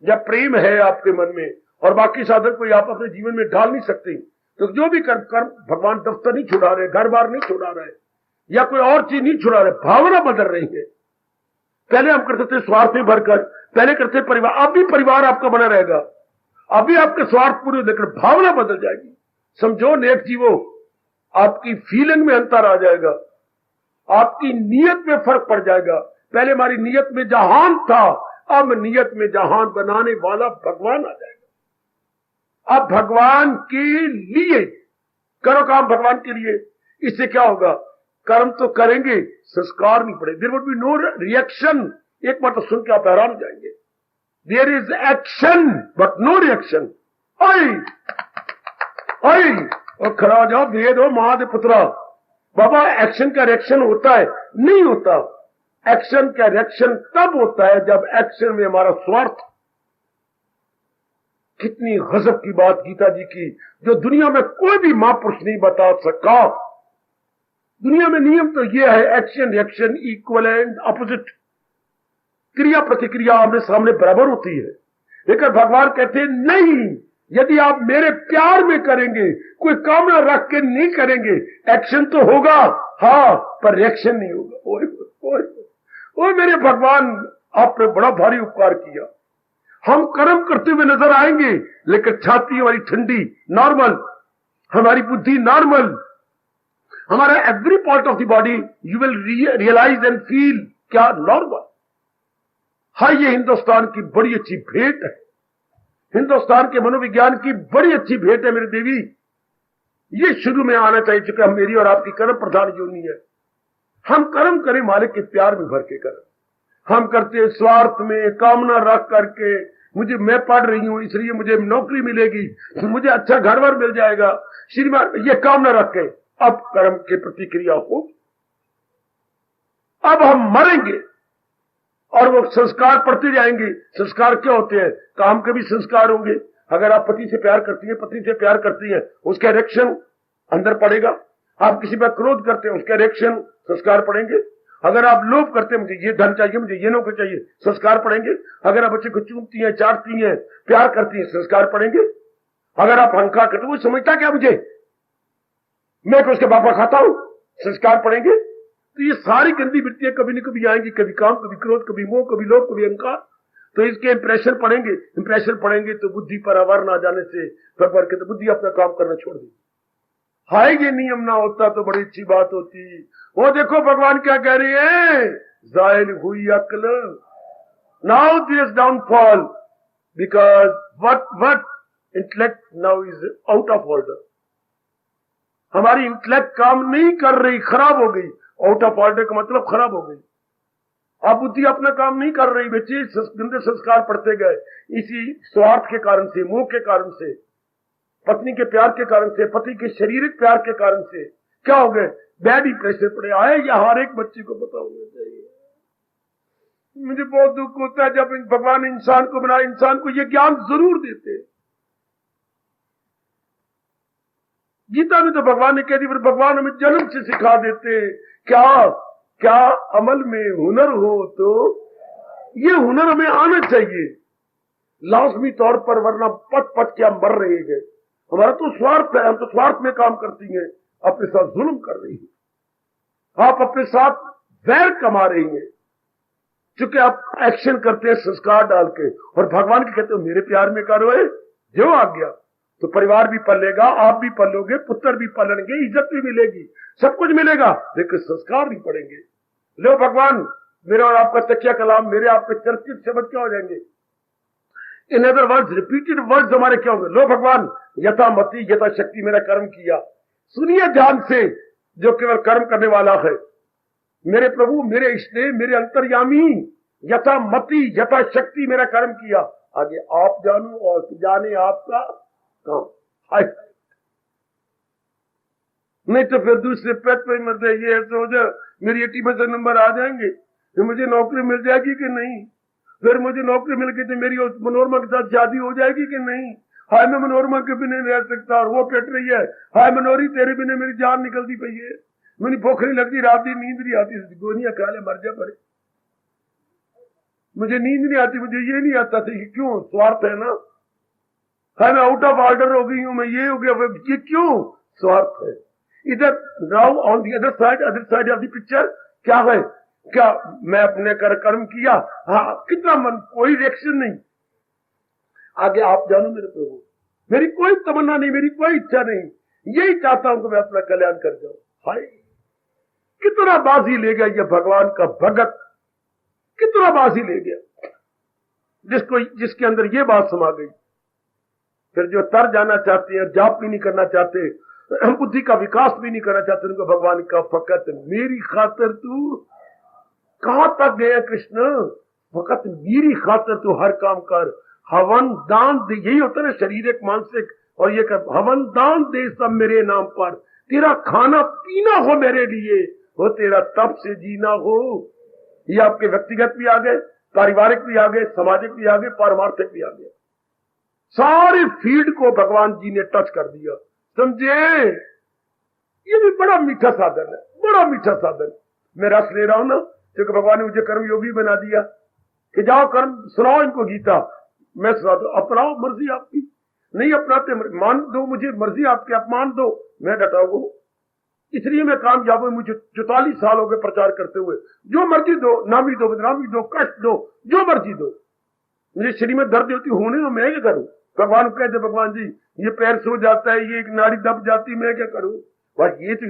Speaker 2: जब प्रेम है आपके मन में और बाकी साधन कोई आप अपने जीवन में डाल नहीं सकते, तो जो भी कर्म भगवान दफ्तर नहीं छुड़ा रहे, घर बार नहीं छुड़ा रहे, या कोई और चीज नहीं छुड़ा रहे, भावना बदल रही है। पहले हम करते थे स्वार्थ में भरकर, पहले करते परिवार, अब भी परिवार आपका बना रहेगा, अभी आपके स्वार्थ पूरे लेकर भावना बदल जाएगी। समझो नेक जीवो, आपकी फीलिंग में अंतर आ जाएगा, आपकी नीयत में फर्क पड़ जाएगा। पहले हमारी नीयत में जहान था, अब नीयत में जहान बनाने वाला भगवान आ जाएगा। अब भगवान के लिए करो काम, भगवान के लिए। इससे क्या होगा, कर्म तो करेंगे, संस्कार नहीं पड़े, there would be no reaction. एक बार तो सुन के आप हैरान हो जाएंगे, there is action but no reaction. और खड़ा जाओ, वेद हो महादेव पुत्रा, बाबा एक्शन का रिएक्शन होता है? नहीं होता। एक्शन का रिएक्शन तब होता है जब एक्शन में हमारा स्वार्थ। कितनी गजब की बात गीता जी की, जो दुनिया में कोई भी महापुरुष नहीं बता सका। दुनिया में नियम तो यह है, action reaction equal and opposite, क्रिया प्रतिक्रिया आमने सामने बराबर होती है। लेकिन भगवान कहते हैं नहीं, यदि आप मेरे प्यार में करेंगे, कोई कामना रख के नहीं करेंगे, एक्शन तो होगा हाँ, पर रिएक्शन नहीं होगा। ओए मेरे भगवान, आपने बड़ा भारी उपकार किया। हम कर्म करते हुए नजर आएंगे, लेकिन छाती हमारी ठंडी, नॉर्मल, हमारी बुद्धि नॉर्मल, हमारा every part of the body you will realise and feel क्या नॉर्मल। हाँ, ये हिंदुस्तान की बड़ी अच्छी भेंट है, हिंदुस्तान के मनोविज्ञान की बड़ी अच्छी भेंट है मेरी देवी। ये शुरू में आना चाहिए, चूंकि हम मेरी और आपकी कर्म प्रधान योनि है। हम कर्म करें मालिक के प्यार में भर के करें। हम करते स्वार्थ में, कामना रख करके, मुझे, मैं पढ़ रही हूं इसलिए मुझे नौकरी मिलेगी, मुझे अच्छा घर बार मिल जाएगा, श्रीमान, ये कामना रख के अब कर्म की प्रतिक्रिया हो। अब हम मरेंगे और वो संस्कार पड़ते जाएंगे। संस्कार क्या होते हैं? काम के भी संस्कार होंगे। अगर आप पति से प्यार करती हैं, पत्नी से प्यार करती हैं, उसका रिएक्शन अंदर पड़ेगा। आप किसी पर क्रोध करते हैं, उसका रिएक्शन संस्कार पड़ेंगे। अगर आप लोभ करते हैं, मुझे ये धन चाहिए, मुझे ये नौकरी चाहिए, संस्कार पड़ेंगे। अगर आप बच्चे को चूमती हैं, चाटती हैं, प्यार करती हैं, संस्कार पड़ेंगे। अगर आप अहंकार करते, वो समझता क्या मुझे, मैं उसके पापा खाता हूं, संस्कार पड़ेंगे। तो ये सारी गंदी वृत्तियां कभी न कभी आएंगी, कभी काम, कभी क्रोध, कभी मोह, कभी लोभ, कभी अहंकार। तो इसके इंप्रेशन पड़ेंगे तो बुद्धि पर आवर ना जाने से भर के तो बुद्धि अपना काम करना छोड़ दी। हाय, ये नियम ना होता तो बड़ी अच्छी बात होती। वो देखो भगवान क्या कह रही है, जाहिल हुई अक्ल, now this downfall because what intellect now is out of order. हमारी इंटेलेक्ट काम नहीं कर रही, खराब हो गई। आउट ऑफ ऑर्डर का मतलब खराब हो गई। अब बुद्धि अपना काम नहीं कर रही, बच्चे गंदे संस्कार पड़ते गए, इसी स्वार्थ के कारण से, मोह के कारण से, पत्नी के प्यार के कारण से, पति के शारीरिक प्यार के कारण से क्या हो गए, बैड इंप्रेशन पड़े आए। या हर एक बच्चे को पता होना चाहिए। मुझे बहुत दुख होता है जब भगवान इंसान को बना, इंसान को ये ज्ञान जरूर देते, गीता में तो भगवान ने कह दी, पर भगवान हमें जन्म से सिखा देते क्या क्या अमल में हुनर हो तो ये हुनर हमें आना चाहिए लाजमी तौर पर, वरना पट पट के हम मर रहे हैं। हमारा तो स्वार्थ है, हम तो स्वार्थ में काम करती हैं, अपने साथ जुल्म कर रही है, आप अपने साथ वैर कमा रही हैं, क्योंकि आप एक्शन करते हैं संस्कार डाल के, और भगवान के कहते हो मेरे प्यार में करो है जो आ गया, तो परिवार भी पलेगा, आप भी पलोगे, पुत्र भी पलेंगे, इज्जत भी मिलेगी, सब कुछ मिलेगा, लेकिन संस्कार नहीं पड़ेंगे। लो भगवान, मेरा और आपका तकिया कलाम, मेरे आपके चर्चित शब्द क्या हो जाएंगे, in other words, repeated words हमारे क्या होंगे। लो भगवान, यथा मति यथा शक्ति मेरा कर्म किया, सुनिए ध्यान से, जो केवल कर्म करने वाला है, मेरे प्रभु, मेरे इष्टदेव, मेरे अंतर्यामी, यथा मति यथा शक्ति मेरा कर्म किया, आगे आप जानो और जाने आपका काम। नहीं तो फिर दूसरे पेट पे मरते, ये ऐसे हो जाए मेरी 80% नंबर आ जाएंगे, फिर मुझे नौकरी मिल जाएगी कि नहीं, फिर मुझे नौकरी मिल गई तो मेरी मनोरमा के साथ शादी हो जाएगी कि नहीं, हाय मैं मनोरमा के बिना नहीं रह सकता, और वो पेट रही है, हाय मनोरी तेरे बिना मेरी जान निकलती पई है, मेरी भूख नहीं लगती, रात दिन नींद नहीं आती, गोनियां खा ले मर जा पड़े, मुझे नींद नहीं आती, मुझे ये नहीं आता था, क्यों, स्वार्थ है ना, हाय मैं आउट ऑफ ऑर्डर हो गई हूं, मैं ये हो गया, ये क्यों, स्वार्थ है। इधर now on the other side of the picture क्या है, क्या मैं अपने कर्म किया, हाँ कितना मन, कोई रिएक्शन नहीं, आगे आप जानो मेरे प्रभु, मेरी कोई तमन्ना नहीं, मेरी कोई इच्छा नहीं, यही चाहता हूं कि मैं अपना कल्याण कर जाऊं। हाय कितना बाजी ले गया ये भगवान का भगत, कितना बाजी ले गया, जिसके अंदर ये बात समा गई। फिर जो तर जाना चाहते हैं, जाप भी नहीं करना चाहते, बुद्धि का विकास भी नहीं करना चाहते, उनको भगवान का फकत मेरी खातिर तू कहां तक गया कृष्ण, फकत मेरी खातिर तू हर काम कर, हवन दान दे, यही होता है ना शारीरिक मानसिक, और ये कर हवन दान दे सब मेरे नाम पर, तेरा खाना पीना हो मेरे लिए, हो तेरा तप से जीना हो। ये आपके व्यक्तिगत भी आ गए, पारिवारिक भी आ गए, सामाजिक भी आ गए, पारमार्थिक भी आ गए, सारे फील्ड को भगवान जी ने टच कर दिया, समझे। ये भी बड़ा मीठा साधन है, बड़ा मीठा साधन। मैं रस ले रहा हूं ना, क्योंकि भगवान ने मुझे कर्म योगी बना दिया कि जाओ कर्म सुनाओ इनको गीता, मैं सुना दो, अपनाओ मर्जी आपकी, नहीं अपनाते मान दो मुझे, मर्जी आपकी, अपमान दो मैं डटा हूं, इसलिए मैं कामयाब हूं। मुझे 44 साल हो गए प्रचार करते हुए, जो मर्जी दो, नामी दो, बदनामी दो, कष्ट दो, जो मर्जी दो, मुझे शरीर में दर्द होती होने दो, मैं क्या करूं। भगवान कहते भगवान जी ये पैर सो जाता है, ये एक नाड़ी दब जाती, मैं क्या करूं, भाई ये तो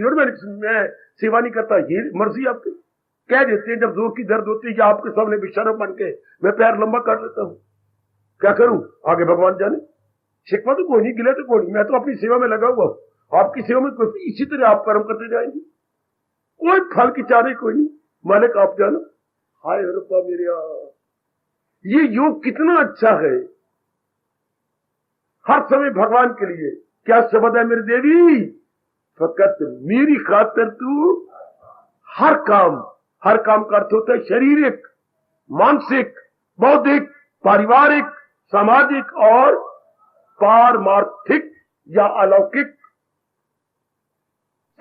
Speaker 2: मैं सेवा नहीं करता, ये मर्जी आपकी। कह देते हैं जब जोर की दर्द होती है या आपके सामने बेशर्म बन के मैं पैर लंबा कर लेता हूं, क्या करूं, आगे भगवान जाने। शिकवा तो कोई नहीं, गिला तो कोई नहीं, मैं तो अपनी सेवा में लगा हुआ, आपकी सेवा में कोई, इसी तरह आप कर्म करते जाएंगे, कोई फल की चाह कोई नहीं, मालिक आप जानो। हाय रूपा मेरे, ये योग कितना अच्छा है, हर समय भगवान के लिए। क्या शब्द है मेरी देवी, फकत मेरी खातिर तू हर काम का अर्थ होता है शारीरिक, मानसिक, बौद्धिक, पारिवारिक, सामाजिक और पारमार्थिक या अलौकिक,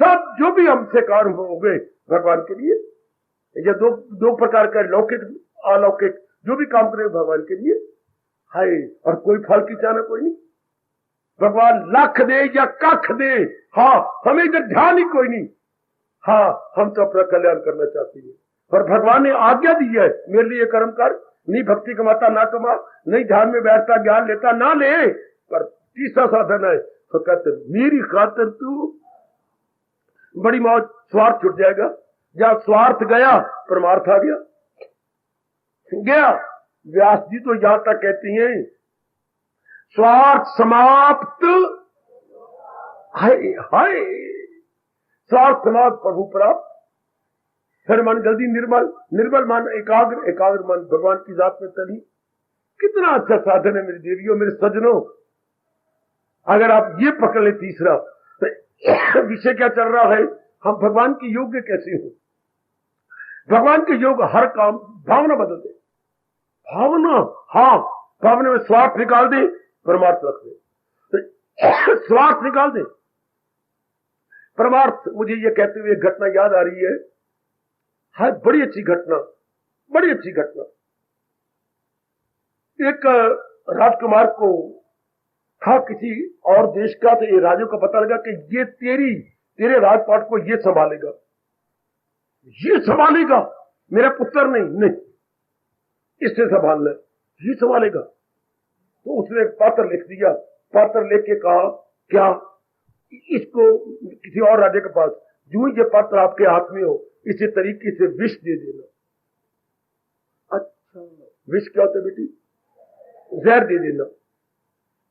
Speaker 2: सब जो भी हमसे कार्य होंगे भगवान के लिए। ये दो प्रकार का लौकिक अलौकिक, जो भी काम करें भगवान के लिए। हाय, और कोई फल की चाहना कोई नहीं, भगवान लाख दे या कख दे, हाँ हमें इधर ध्यान ही कोई नहीं, हाँ हम तो अपना कल्याण करना चाहते हैं। और भगवान ने आज्ञा दी है मेरे लिए कर्म कर, नहीं भक्ति कमाता ना कमा, नहीं ध्यान में बैठता ज्ञान लेता ना ले, पर तीसरा साधन है फकत मेरी खातिर तू, बड़ी मौज, स्वार्थ छुट जाएगा। जहां स्वार्थ गया परमार्थ आ गया। व्यास जी तो यहां तक कहती हैं स्वार्थ समाप्त, हाय हाय, स्वार्थ समाप्त प्रभु प्राप्त, फिर मन जल्दी निर्मल मन एकाग्र मन भगवान की जात में तली। कितना अच्छा साधन है मेरी देवियों, मेरे सज्जनों। अगर आप ये पकड़ ले तीसरा तो विषय क्या चल रहा है, हम भगवान के योग्य कैसे हो। भगवान के योग हर काम, भावना बदल दे, भावना, हाँ भावना में स्वार्थ निकाल दे, परमार्थ रख दे, स्वार्थ निकाल दे, परमार्थ मुझे ये कहते हुए एक घटना याद आ रही है बड़ी अच्छी घटना, बड़ी अच्छी घटना। एक राजकुमार को था किसी और देश का, तो ये राजा को पता लगा कि ये तेरे राजपाट को ये संभालेगा, मेरा पुत्र नहीं, इससे संभालना, ये संभालेगा। तो उसने एक पात्र लिख दिया, पात्र लिख के कहा क्या, इसको किसी और राजा के पास, जो ये पात्र आपके हाथ में हो इसी तरीके से विष दे देना। अच्छा, विष क्या होता है बेटी? जहर दे देना।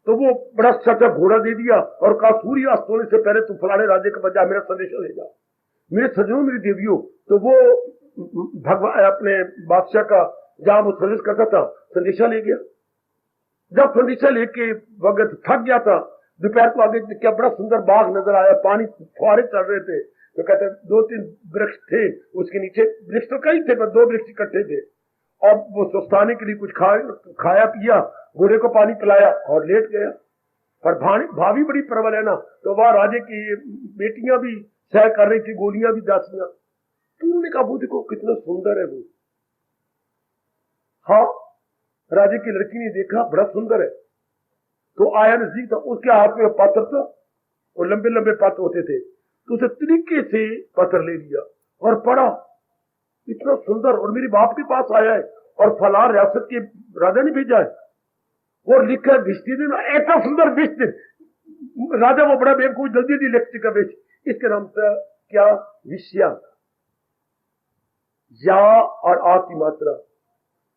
Speaker 2: तो वो बड़ा सच्चा घोड़ा दे दिया और कहा सूर्यास्त होने से पहले तू फलाने राजे के पास जा, मेरा संदेश ले जा, मेरे सजनों मेरी देवियों। तो वो भगवान अपने बादशाह का जहां वो संदेश करता था, संदेशा ले गया। जब संदेशा लेके वक्त थक गया था, दोपहर को आगे क्या बड़ा सुंदर बाग नजर आया, पानी फुहारे चल रहे थे। तो कहते 2-3 वृक्ष थे उसके नीचे, वृक्ष तो कई थे पर 2 वृक्ष इकट्ठे थे। और वो सुस्ताने के लिए कुछ खाया पिया, घोड़े को पानी पिलाया और लेट गया। पर भाभी बड़ी प्रबल है ना, तो वह राजे की बेटियां भी सह कर रही थी, गोलियां भी दासियां। तो उन्होंने कहा वो देखो कितना सुंदर है वो। हाँ, राजे की लड़की ने देखा बड़ा सुंदर है, तो आया नजदीक था, उसके हाथ में पात्र था और लंबे लंबे पात्र होते थे। तो उसे तरीके से पत्र ले लिया और पढ़ा, इतना सुंदर, और मेरे बाप के पास आया है और फला रियासत के राजा ने भेजा है और लिखा है विष दे देना, ऐसा सुंदर विष दे। राजा वो बड़ा बेवकूफ, जल्दी जल्दी लिखते का विष, इसके नाम से क्या, विषया, या और आ की मात्रा।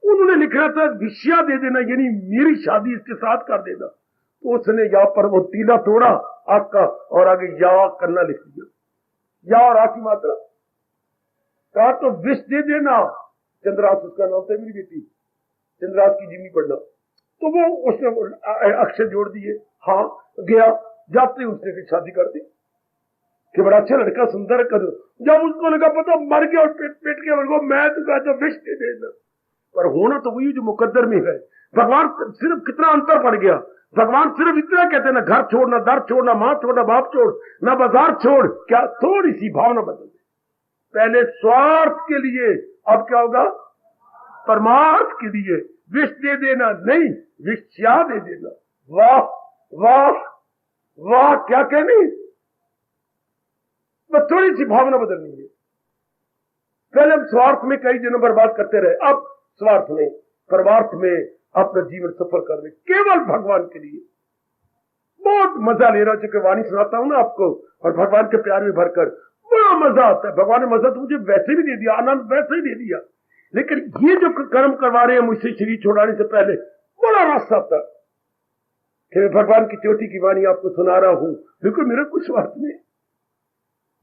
Speaker 2: उन्होंने लिखा था विषया दे देना, यानी मेरी शादी इसके साथ कर देना। तो उसने या पर वो तीला तोड़ा आग का और आगे या करना लिख दिया, या और आ की मात्रा। कहा तो विष दे देना, चंद्रास उसका नाम था, मेरी बेटी चंद्रास की जीवनी पढ़ना। तो वो उसने अक्षर जोड़ दिए। हाँ, गया, जाते उसने फिर शादी कर दी कि बड़ा अच्छा लड़का, सुंदर कर। जब उसको लगा पता मर गया और पेट के मर गया, मैं तो कहता विष दे देना। पर होना तो वही जो मुकद्दर में है। भगवान सिर्फ कितना अंतर पड़ गया, भगवान सिर्फ इतना कहते हैं ना, घर छोड़ना, दर छोड़ना, मां छोड़ना, बाप छोड़, ना बाजार छोड़, क्या थोड़ी सी भावना बदल दे। पहले स्वार्थ के लिए, अब क्या होगा, परमार्थ के लिए। विष दे देना नहीं, विषया दे देना। वाह वाह वाह, क्या कहने, बस थोड़ी सी भावना बदलनी है। पहले हम स्वार्थ में कई दिनों बर्बाद करते रहे, अब स्वार्थ में, परमार्थ में अपना जीवन सफल कर रहे, केवल भगवान के लिए। बहुत मजा ले रहा, चूंकि वाणी सुनाता हूं ना आपको, और भगवान के प्यार में भरकर बड़ा मजा आता है। भगवान ने मजा तो मुझे वैसे भी दे दिया, आनंद वैसे ही दे दिया, लेकिन ये जो कर्म करवा रहे हैं मुझसे शरीर छोड़ाने से पहले, बड़ा रस आता है कि मैं भगवान की चोटी की वाणी आपको सुना रहा हूं। बिल्कुल मेरा कुछ स्वार्थ नहीं,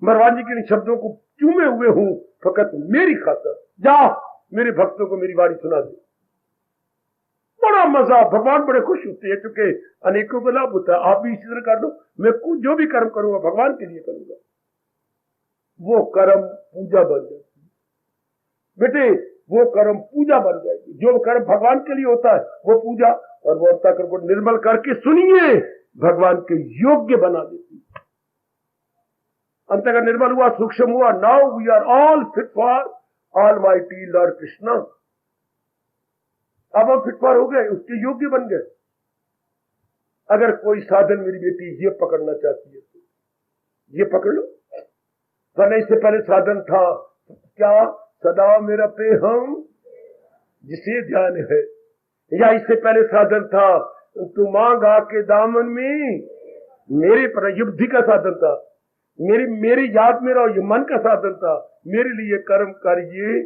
Speaker 2: भगवान जी के इन शब्दों को चूमे हुए हूं फकत मेरी खातर। जा मेरे भक्तों को मेरी वाणी सुना दे, बड़ा मजा, भगवान बड़े खुश होते हैं, क्योंकि अनेकों को लाभ होता है। आप भी इसी तरह कर दो, मैं कुछ जो भी कर्म करूंगा भगवान के लिए करूंगा, वो कर्म पूजा बन जाती है बेटे, वो कर्म पूजा बन जाएगी। जो कर्म भगवान के लिए होता है वो पूजा, और वो अंतःकरण को निर्मल करके सुनिए भगवान के योग्य बना देती है। अंतःकरण निर्मल हुआ, सूक्ष्म हुआ, now we are all fit for Almighty Lord Krishna. अब हम फिट फॉर हो गए, उसके योग्य बन गए। अगर कोई साधन मेरी बेटी ये पकड़ना चाहती है तो ये पकड़ लो, वरना इससे पहले साधन था क्या, सदा मेरा पे हम जिसे ध्यान है, या इससे पहले साधन था तू मांग आके दामन में मेरे पर, युद्धि का साधन था, मेरी याद में रहो, ये मन का साधन था, मेरे लिए कर्म करिए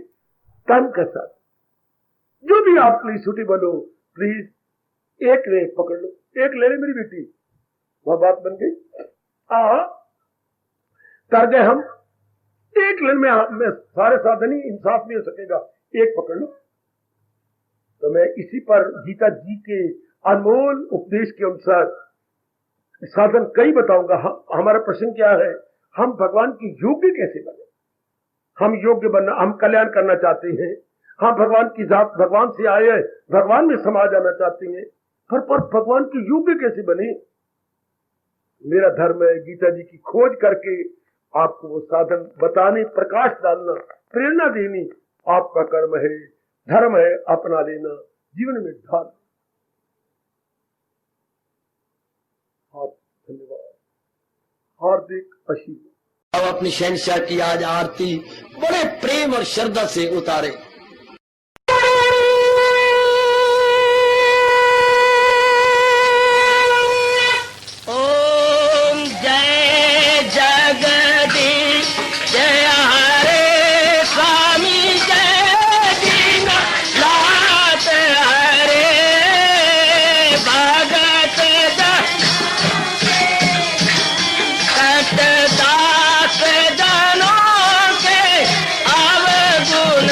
Speaker 2: तन का साधन। जो भी आपके लिए सूटेबल हो, प्लीज एक ले पकड़ लो, एक ले ले मेरी बेटी, वह बात बन गई। कर गए हम, एक लेन में सारे साधन ही इंसाफ नहीं हो सकेगा, एक पकड़ लो। तो मैं इसी पर गीता जी के अनमोल उपदेश के अनुसार साधन कई बताऊंगा। हमारा प्रश्न क्या है, हम भगवान के योग्य कैसे बने। हम योग्य बनना, हम कल्याण करना चाहते हैं, हम भगवान की जात, भगवान से आए हैं, भगवान में समा जाना चाहते हैं, पर भगवान के योग्य कैसे बने। मेरा धर्म है गीता जी की खोज करके आपको वो साधन बताने, प्रकाश डालना, प्रेरणा देनी आपका कर्म है, धर्म है, अपना लेना, जीवन में ढाल। आप धन्यवाद, हार्दिक आशीर्वाद।
Speaker 1: अब अपनी शहंशाह की आज आरती बड़े प्रेम और श्रद्धा से उतारे। ओम जय जगदीश जय हरे स्वामी जय दीनानाथ हरे भगत दास जनों के अवगुण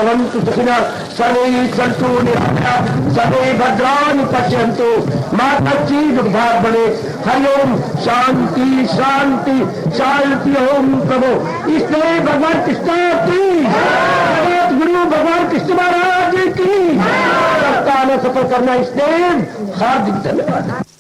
Speaker 1: भवन्तु सुखिनः सर्वे सन्तु निरामयाः सर्वे भद्राणि पश्यन्तु मा कश्चित् दुःखात् भवेत्। हरि ओम शांति शांति शांति। ओम प्रभु इसलिए भगवान कृष्ण की जगत गुरु भगवान कृष्ण महाराज की सत्ता में सफल करना इसलिए हार्दिक धन्यवाद।